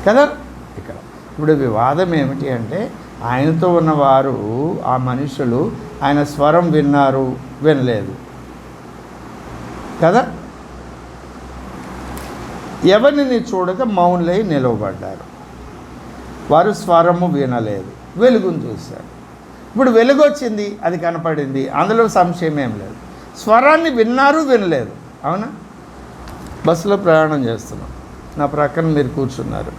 కదా. ఇక్కడ ఇప్పుడు వివాదం ఏమిటి అంటే, ఆయనతో ఉన్నవారు ఆ మనుషులు ఆయన స్వరం విన్నారు, వినలేదు కదా. ఎవరిని చూడక మౌనులై నిలవబడ్డారు. వారు స్వరము వినలేదు, వెలుగును చూశారు. ఇప్పుడు వెలుగు వచ్చింది, అది కనపడింది, అందులో సంశయం ఏం లేదు. స్వరాన్ని విన్నారు, వినలేదు. అవునా? బస్సులో ప్రయాణం చేస్తున్నాం, నా ప్రక్కన మీరు కూర్చున్నారు,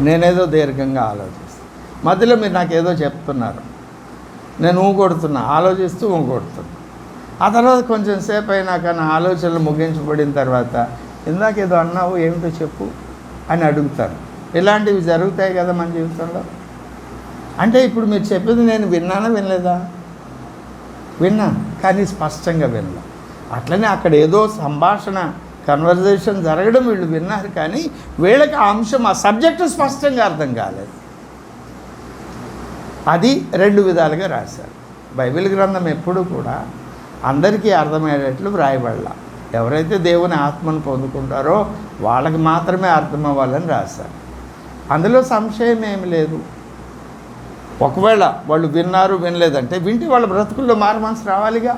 నేనేదో దీర్ఘంగా ఆలోచిస్తాను. మధ్యలో మీరు నాకేదో చెప్తున్నారు, నేను ఊగొడుతున్నా, ఆలోచిస్తూ ఊగొడుతున్నా. ఆ తర్వాత కొంచెం సేపు అయినాక నా ఆలోచనలు ముగించబడిన తర్వాత, ఇందాకేదో అన్నావు, ఏమిటో చెప్పు అని అడుగుతారు. ఇలాంటివి జరుగుతాయి కదా మన జీవితంలో. అంటే ఇప్పుడు మీరు చెప్పింది నేను విన్నానా, వినలేదా? విన్నా, కానీ స్పష్టంగా వినలే. అట్లనే అక్కడ ఏదో సంభాషణ, కన్వర్జేషన్ జరగడం వీళ్ళు విన్నారు, కానీ వీళ్ళకి ఆ అంశం, ఆ సబ్జెక్టు స్పష్టంగా అర్థం కాలేదు. అది 2 విధాలుగా రాశారు. బైబిల్ గ్రంథం ఎప్పుడు కూడా అందరికీ అర్థమయ్యేటట్లు వ్రాయబడలా. ఎవరైతే దేవుని ఆత్మను పొందుకుంటారో వాళ్ళకి మాత్రమే అర్థం అవ్వాలని రాశారు. అందులో సంశయం ఏమి లేదు. ఒకవేళ వాళ్ళు విన్నారు, వినలేదంటే వింటే వాళ్ళ బ్రతుకుల్లో మారుమనసు రావాలిగా,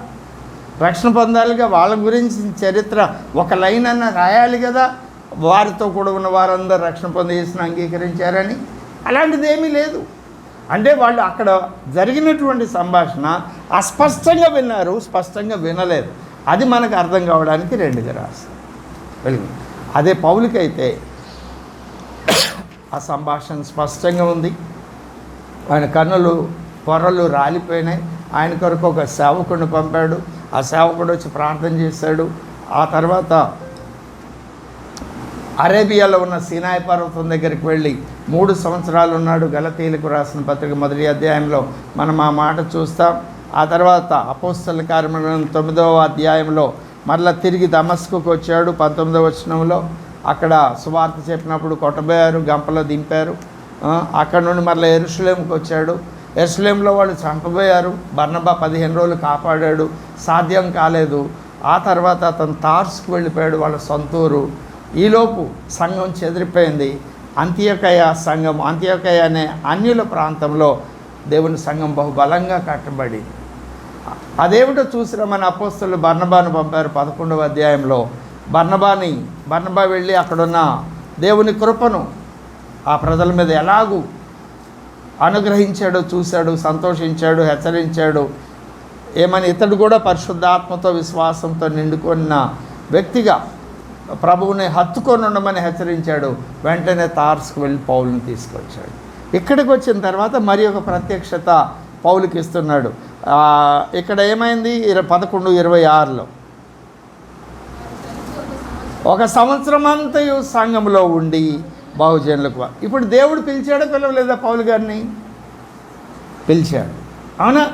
రక్షణ పొందాలిగా, వాళ్ళ గురించి చరిత్ర ఒక లైన్ అన్న రాయాలి కదా. వారితో కూడా ఉన్న వారందరూ రక్షణ పొంది యేసుని అంగీకరించారని. అలాంటిది ఏమీ లేదు. అంటే వాళ్ళు అక్కడ జరిగినటువంటి సంభాషణ అస్పష్టంగా విన్నారు, స్పష్టంగా వినలేదు. అది మనకు అర్థం కావడానికి 2గా రాశారు. వెలుగు. అదే పౌలుకైతే ఆ సంభాషణ స్పష్టంగా ఉంది. ఆయన కన్నులు పొరలు రాలిపోయినాయి. ఆయన కొరకు ఒక సేవకుడిని పంపాడు. ఆ సేవకుడు వచ్చి ప్రార్థన చేశాడు. ఆ తర్వాత అరేబియాలో ఉన్న సీనాయి పర్వతం దగ్గరికి వెళ్ళి 3 సంవత్సరాలు ఉన్నాడు. గలతీయులకు రాసిన పత్రిక 1వ అధ్యాయంలో మనం ఆ మాట చూస్తాం. ఆ తర్వాత అపోస్తల కార్యములు 9వ అధ్యాయంలో మరలా తిరిగి దమస్కుకు వచ్చాడు. 19వ వచనంలో అక్కడ సువార్త చెప్పినప్పుడు కొట్టబోయారు, గంపలో దింపారు. అక్కడ నుండి మరలా యెరూషలేముకు వచ్చాడు. యెరూషలేములో వాళ్ళు చంపబోయారు. బర్నబా 15 రోజులు కాపాడాడు, సాధ్యం కాలేదు. ఆ తర్వాత అతను తార్సుకు వెళ్ళిపోయాడు, వాళ్ళ సొంతూరు. ఈలోపు సంఘం చెదిరిపోయింది. అంత్యోకయ సంఘం, అంత్యోకయ అనే అన్యుల ప్రాంతంలో దేవుని సంఘం బహుబలంగా కట్టబడి, అదేమిటో చూసి రమ్మని అపోస్తలులు బర్నబాను పంపారు. 11వ అధ్యాయంలో బర్నబా వెళ్ళి అక్కడున్న దేవుని కృపను ఆ ప్రజల మీద ఎలాగూ అనుగ్రహించాడో చూశాడు, సంతోషించాడు, హెచ్చరించాడు. ఏమని ఇతడు కూడా పరిశుద్ధాత్మతో విశ్వాసంతో నిండుకున్న వ్యక్తిగా ప్రభువుని హత్తుకొని ఉండమని హెచ్చరించాడు. వెంటనే తార్సుకు వెళ్ళి పౌలుని తీసుకొచ్చాడు. ఇక్కడికి వచ్చిన తర్వాత మరి ఒక ప్రత్యక్షత పౌలుకి ఇస్తున్నాడు. ఇక్కడ ఏమైంది? 11:26లో 1 సంవత్సరం అంతయు సంఘంలో ఉండి బహుజనులకు. ఇప్పుడు దేవుడు పిలిచాడో పిలవలేదా పౌలు గారిని? పిలిచాడు. అవునా?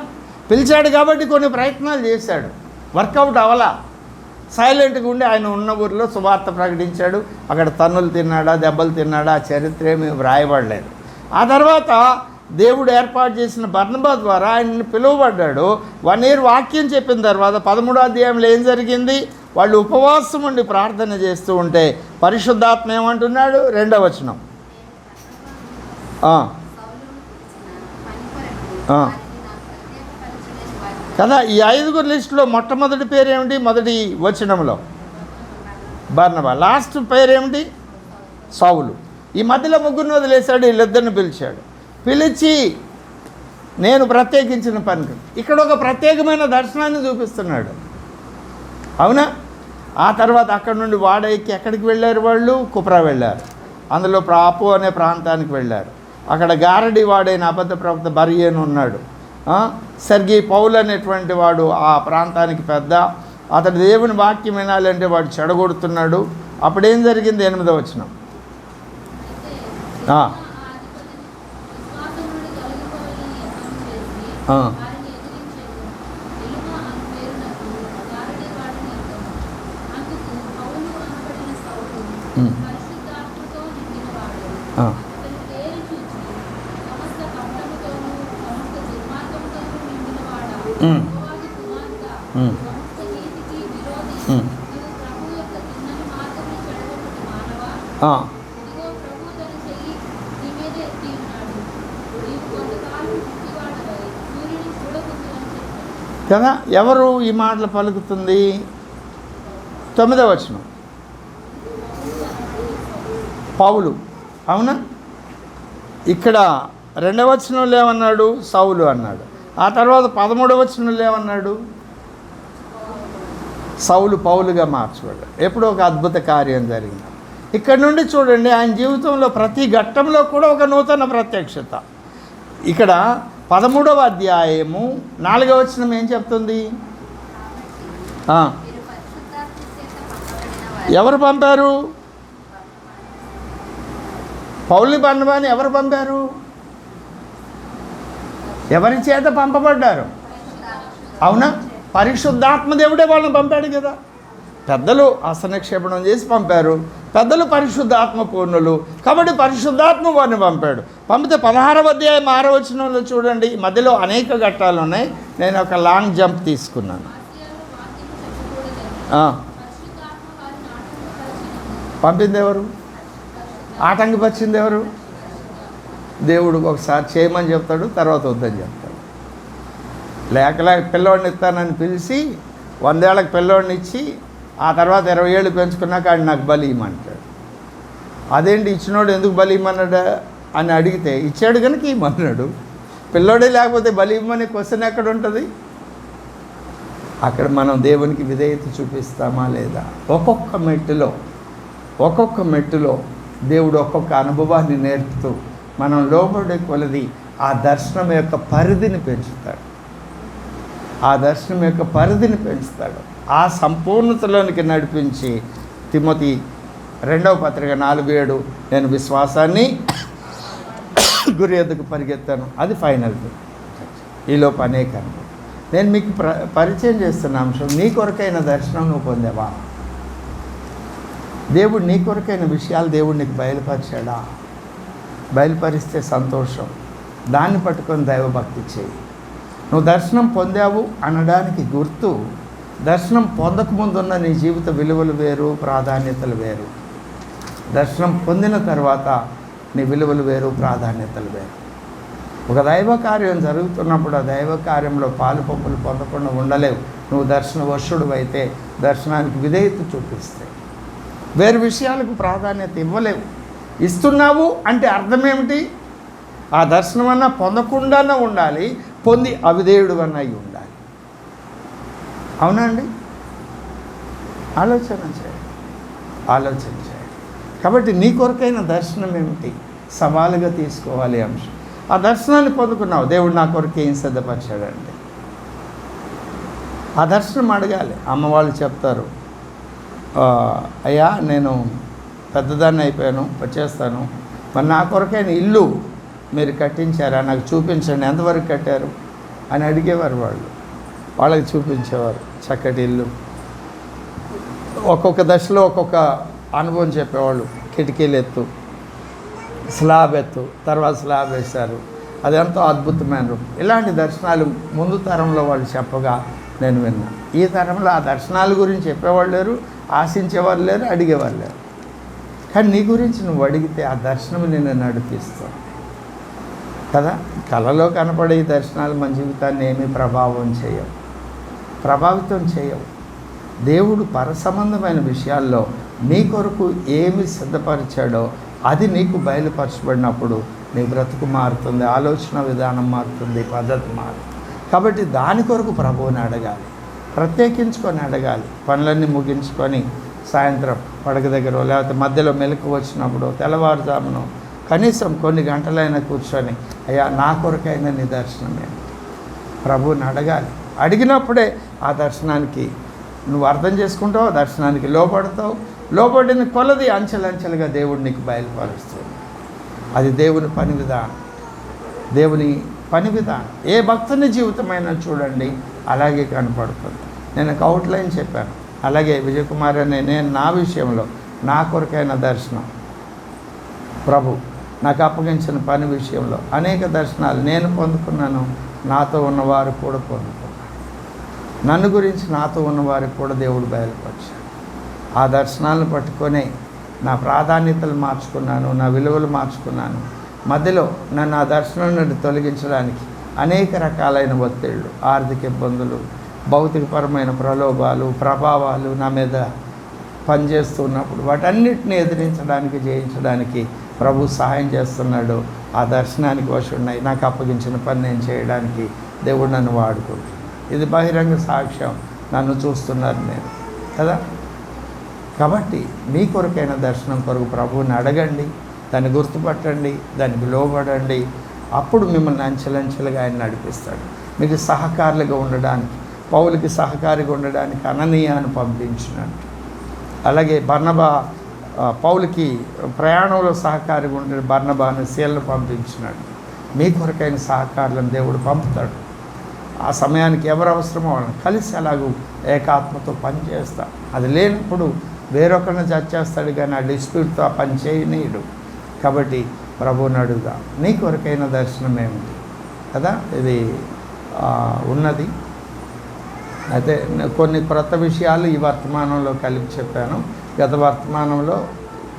పిలిచాడు కాబట్టి కొన్ని ప్రయత్నాలు చేశాడు, వర్కౌట్ అవలా. సైలెంట్గా ఉండి ఆయన ఉన్న ఊరిలో సువార్త ప్రకటించాడు. అక్కడ తన్నులు తిన్నాడా, దెబ్బలు తిన్నాడా, ఆ చరిత్ర ఏమీ వ్రాయబడలేదు. ఆ తర్వాత దేవుడు ఏర్పాటు చేసిన బర్నబా ద్వారా ఆయన్ని పిలువబడ్డాడు. 1 year వాక్యం చెప్పిన తర్వాత 13వ అధ్యాయంలో ఏం జరిగింది? వాళ్ళు ఉపవాసం ఉండి ప్రార్థన చేస్తూ ఉంటే పరిశుద్ధాత్మ ఏమంటున్నాడు? 2వ వచనం. కదా, ఈ 5 లిస్టులో మొట్టమొదటి పేరు ఏమిటి? మొదటి వచనంలో బర్నబా. లాస్ట్ పేరు ఏమిటి? సౌలు. ఈ మధ్యలో ముగ్గురిని వదిలేశాడు, వీళ్ళిద్దరిని పిలిచాడు. పిలిచి నేను ప్రత్యేకించిన పని, ఇక్కడ ఒక ప్రత్యేకమైన దర్శనాన్ని చూపిస్తున్నాడు. అవునా? ఆ తర్వాత అక్కడ నుండి వాడెక్కి ఎక్కడికి వెళ్ళారు? వాళ్ళు కుప్రా వెళ్ళారు. అందులో ప్రాపు అనే ప్రాంతానికి వెళ్ళారు. అక్కడ గారడి వాడైన అబద్ధ ప్రవక్త బరియను ఉన్నాడు. సెర్గీ పౌలు అనేటువంటి వాడు ఆ ప్రాంతానికి పెద్ద. అతడు దేవుని వాక్యం వినాలంటే వాడు చెడగొడుతున్నాడు. అప్పుడేం జరిగింది? 8వ వచనం. కదా, ఎవరు ఈ మాటలు పలుకుతుంది? 9వ వచనం. పౌలు. అవునా? ఇక్కడ 2వ వచనంలో ఏమన్నాడు? సౌలు అన్నాడు. ఆ తర్వాత 13వ వచనంలో ఏమన్నాడు? సౌలు పౌలుగా మార్చబడ్డాడు. ఎప్పుడో ఒక అద్భుత కార్యం జరిగింది. ఇక్కడ నుండి చూడండి, ఆయన జీవితంలో ప్రతి ఘట్టంలో కూడా ఒక నూతన ప్రత్యక్షత. ఇక్కడ 13వ అధ్యాయము 4వ వచనం ఏం చెప్తుంది? ఎవరు పంపారు? పౌలు బర్నబాని ఎవరు పంపారు? ఎవరి చేత పంపబడ్డారు? అవునా? పరిశుద్ధాత్మ దేవుడే వాళ్ళని పంపాడు కదా. పెద్దలు హస్తనిక్షేపణం చేసి పంపారు. పెద్దలు పరిశుద్ధాత్మ పూర్ణులు కాబట్టి పరిశుద్ధాత్మ వారిని పంపాడు. పంపితే 16వ అధ్యాయం 6వ వచనంలో చూడండి, మధ్యలో అనేక ఘట్టాలు ఉన్నాయి. నేను ఒక లాంగ్ జంప్ తీసుకున్నాను. పంపింది ఎవరు? ఆటంకపరిచింది ఎవరు? దేవుడు ఒకసారి చేయమని చెప్తాడు, తర్వాత వద్దని చెప్తాడు. లేక పిల్లోడిని ఇస్తానని పిలిచి 100 ఏళ్ళకి పిల్లోడిని ఇచ్చి ఆ తర్వాత 20 ఏళ్ళు పెంచుకున్నాక ఆయన నాకు బలి ఇవ్వమంటాడు. అదేంటి ఇచ్చినోడు ఎందుకు బలి ఇవ్వమన్నాడా అని అడిగితే ఇచ్చాడు కనుక ఇవ్వమన్నాడు. పిల్లోడే లేకపోతే బలి ఇవ్వమనే క్వశ్చన్ ఎక్కడ ఉంటుంది? అక్కడ మనం దేవునికి విధేయత చూపిస్తామా లేదా? ఒక్కొక్క మెట్టులో దేవుడు ఒక్కొక్క అనుభవాన్ని నేర్పుతూ మనం లోబడే కొలది ఆ దర్శనం యొక్క పరిధిని పెంచుతాడు. ఆ సంపూర్ణతలోనికి నడిపించి తిమోతి 2వ పత్రిక 4:7 నేను విశ్వాసాన్ని గురి ఎద్దుకు పరిగెత్తాను. అది ఫైనల్. ఈలోపు అనేక నేను మీకు పరిచయం చేస్తున్న అంశం, నీ కొరకైన దర్శనం నువ్వు పొందావా? దేవుడు నీ కొరకైన విషయాలు దేవుడు నీకు బయలుపరిచాడా? బయలుపరిస్తే సంతోషం. దాన్ని పట్టుకొని దైవభక్తి చేయి. నువ్వు దర్శనం పొందావు అనడానికి గుర్తు, దర్శనం పొందకముందున్న నీ జీవిత విలువలు వేరు, ప్రాధాన్యతలు వేరు. దర్శనం పొందిన తర్వాత నీ విలువలు వేరు, ప్రాధాన్యతలు వేరు. ఒక దైవ కార్యం జరుగుతున్నప్పుడు ఆ దైవ కార్యంలో పాలు పంపులు పొందకుండా ఉండలేవు. నువ్వు దర్శన వశుడు అయితే, దర్శనానికి విధేయత చూపిస్తే వేరు విషయాలకు ప్రాధాన్యత ఇవ్వలేవు. ఇస్తున్నావు అంటే అర్థం ఏమిటి? ఆ దర్శనం అన్నా పొందకుండానే ఉండాలి, పొంది అవిధేయుడు అన్న అయి ఉండాలి. అవునా అండి? ఆలోచన చేయండి. కాబట్టి నీ కొరకైన దర్శనం ఏమిటి? సవాలుగా తీసుకోవాలి అంశం. ఆ దర్శనాన్ని పొందుకున్నావు, దేవుడు నా కొరకు ఏం సిద్ధపరిచాడంటే ఆ దర్శనం అడగాలి. అమ్మవాళ్ళు చెప్తారు, అయ్యా నేను పెద్దదాన్ని అయిపోయాను, వచ్చేస్తాను, మరి నా కొరకైన ఇల్లు మీరు కట్టించారా? నాకు చూపించండి. ఎంతవరకు కట్టారు? అని అడిగేవారు వాళ్ళకి చూపించేవారు చక్కటి ఇల్లు. ఒక్కొక్క దశలో ఒక్కొక్క అనుభవం చెప్పేవాళ్ళు. కిటికీలు ఎత్తు, స్లాబ్ ఎత్తు, తర్వాత స్లాబ్ వేశారు, అది ఎంతో అద్భుతమైన రూపం. ఇలాంటి దర్శనాలు ముందు తరంలో వాళ్ళు చెప్పగా నేను విన్నాను. ఈ తరంలో ఆ దర్శనాల గురించి చెప్పేవాళ్ళు లేరు, ఆశించేవారు లేరు, అడిగేవారు లేరు. కానీ నీ గురించి నువ్వు అడిగితే ఆ దర్శనం నిన్ను నడిపిస్తావు కదా. కళలో కనపడే ఈ దర్శనాలు మన జీవితాన్ని ఏమీ ప్రభావితం చేయవు. దేవుడు పరసంబంధమైన విషయాల్లో నీ కొరకు ఏమి సిద్ధపరిచాడో అది నీకు బయలుపరచబడినప్పుడు నీ బ్రతుకు మారుతుంది, ఆలోచన విధానం మారుతుంది, పద్ధతి మారుతుంది. కాబట్టి దాని కొరకు ప్రభువుని అడగాలి, ప్రత్యేకించుకొని అడగాలి. పనులన్నీ ముగించుకొని సాయంత్రం పడక దగ్గర లేకపోతే మధ్యలో మెలకు వచ్చినప్పుడు తెల్లవారుజామును కనీసం కొన్ని గంటలైనా కూర్చొని అయ్యా నా కొరకైనా నీ దర్శనమే ప్రభువుని అడగాలి. అడిగినప్పుడే ఆ దర్శనానికి నువ్వు అర్థం చేసుకుంటావు, దర్శనానికి లోపడతావు. లోపడిన కొలది అంచెలంచెలుగా దేవుడు నీకు బయలుపరుస్తుంది. అది దేవుని పని విధానం. ఏ భక్తుని జీవితమైనా చూడండి అలాగే కనపడుతుంది. నేను ఒక అవుట్లైన్ చెప్పాను. అలాగే విజయకుమార్ అనే నేను నా విషయంలో నా కొరకైన దర్శనం ప్రభు నాకు అప్పగించిన పని విషయంలో అనేక దర్శనాలు నేను పొందుకున్నాను, నాతో ఉన్నవారు కూడా పొందుకున్నారు. నన్ను గురించి నాతో ఉన్నవారికి కూడా దేవుడు బయలుపరిచాడు. ఆ దర్శనాలను పట్టుకొని నా ప్రాధాన్యతలు మార్చుకున్నాను, నా విలువలు మార్చుకున్నాను. మధ్యలో నన్ను ఆ దర్శనం నుండి తొలగించడానికి అనేక రకాలైన ఒత్తిళ్ళు, ఆర్థిక ఇబ్బందులు, భౌతికపరమైన ప్రలోభాలు, ప్రభావాలు నా మీద పనిచేస్తున్నప్పుడు వాటన్నిటిని ఎదిరించడానికి, జయించడానికి ప్రభు సహాయం చేస్తున్నాడు. ఆ దర్శనానికి వశున్నాయి. నాకు అప్పగించిన పని నేను చేయడానికి దేవుడు నన్ను వాడుకుంటున్నాడు. ఇది బహిరంగ సాక్ష్యం, నన్ను చూస్తున్నారు నేను కదా. కాబట్టి మీ కొరకైన దర్శనం కొరకు ప్రభువుని అడగండి, దాన్ని గుర్తుపట్టండి, దానికి లోబడండి. అప్పుడు మిమ్మల్ని అంచెలంచెలుగా ఆయన నడిపిస్తాడు. మీకు సహకారులుగా ఉండడానికి, పౌలుకి సహకారిగా ఉండడానికి అననీయాను పంపించినట్టు, అలాగే పౌలుకి ప్రయాణంలో సహకారిగా ఉండే బర్నబాను సీలను పంపించినట్టు మీ కొరకైన సహకారులను దేవుడు పంపుతాడు. ఆ సమయానికి ఎవరు అవసరమో వాళ్ళని కలిసి అలాగూ ఏకాత్మతో పనిచేస్తా. అది లేనప్పుడు వేరొకరిని చచ్చేస్తాడు, కానీ ఆ డిస్ప్యూట్తో ఆ పని చేయనీయుడు. కాబట్టి ప్రభువుని అడుగుదాం, నీ కొరకైన దర్శనం ఏమిటి కదా. ఇది ఉన్నది. అయితే కొన్ని క్రొత్త విషయాలు ఈ వర్తమానంలో కలిపి చెప్పాను, గత వర్తమానంలో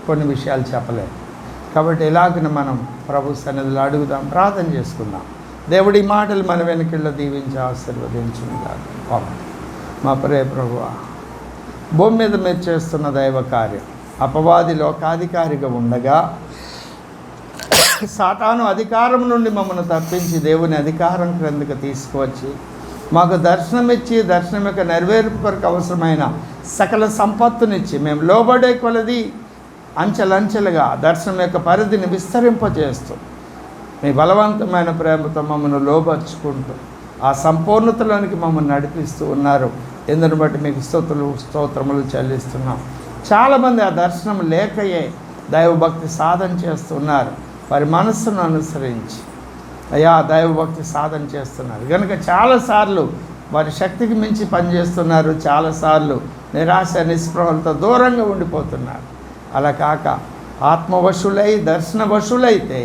కొన్ని విషయాలు చెప్పలేదు. కాబట్టి ఇలాగని మనం ప్రభు సన్నిధిలో అడుగుదాం, ప్రార్థన చేసుకుందాం. దేవుడి మాటలు మన వెనుకల్లో దీవించి ఆశీర్వదించుగాక. మా ప్రియ ప్రభువా, భూమి మీద మీరు చేస్తున్న దైవ కార్యం, అపవాది లోకాధికారిగా ఉండగా సాతాను అధికారం నుండి మమ్మల్ని తప్పించి దేవుని అధికారం క్రిందకు తీసుకువచ్చి మాకు దర్శనం ఇచ్చి, దర్శనం యొక్క నెరవేర్పు కొరకు అవసరమైన సకల సంపత్తునిచ్చి మేము లోబడే కొలది అంచెలంచెలుగా దర్శనం యొక్క పరిధిని విస్తరింపజేస్తూ మీ బలవంతమైన ప్రేమతో మమ్మల్ని లోబర్చుకుంటూ ఆ సంపూర్ణతలోనికి మమ్మల్ని నడిపిస్తూ ఉన్నారు. ఎందుని బట్టి మీకు స్తోత్రములు చెల్లిస్తున్నాం. చాలామంది ఆ దర్శనం లేకయే దైవభక్తి సాధన చేస్తున్నారు. వారి మనస్సును అనుసరించి అయ్యా దైవభక్తి సాధన చేస్తున్నారు కనుక చాలాసార్లు వారి శక్తికి మించి పనిచేస్తున్నారు. చాలాసార్లు నిరాశ నిస్పృహలతో దూరంగా ఉండిపోతున్నారు. అలా కాక ఆత్మవశులై దర్శన వశులైతే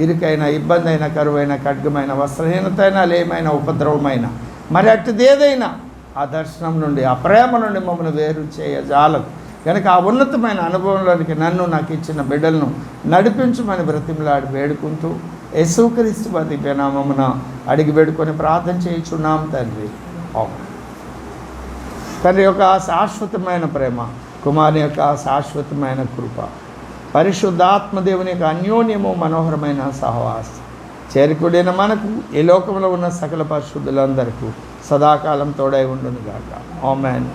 ఇరుకైన, ఇబ్బంది అయిన, కరువైన, ఖడ్గమైన, వస్త్రహీనత అయినా, లేమైన, ఉపద్రవమైన మరి అట్టుదేదైనా ఆ దర్శనం నుండి, ఆ ప్రేమ నుండి మమ్మల్ని వేరు చేయజాలదు. కనుక ఆ ఉన్నతమైన అనుభవంలోనికి నన్ను, నాకు ఇచ్చిన బిడ్డలను నడిపించమని బ్రతిమలాడి వేడుకుంటూ యేసుక్రీస్తు దివ్య నామమున అడిగి వేడుకొని ప్రార్థన చేయుచున్నాం తండ్రి. తండ్రి యొక్క శాశ్వతమైన ప్రేమ, కుమారుని యొక్క శాశ్వతమైన కృప, పరిశుద్ధాత్మదేవుని యొక్క అన్యోన్యము మనోహరమైన సహవాసం చేరుకుడిన మనకు ఈ లోకంలో ఉన్న సకల పరిశుద్ధులందరికీ సదాకాలం తోడై ఉండును గాక. ఆమేన్.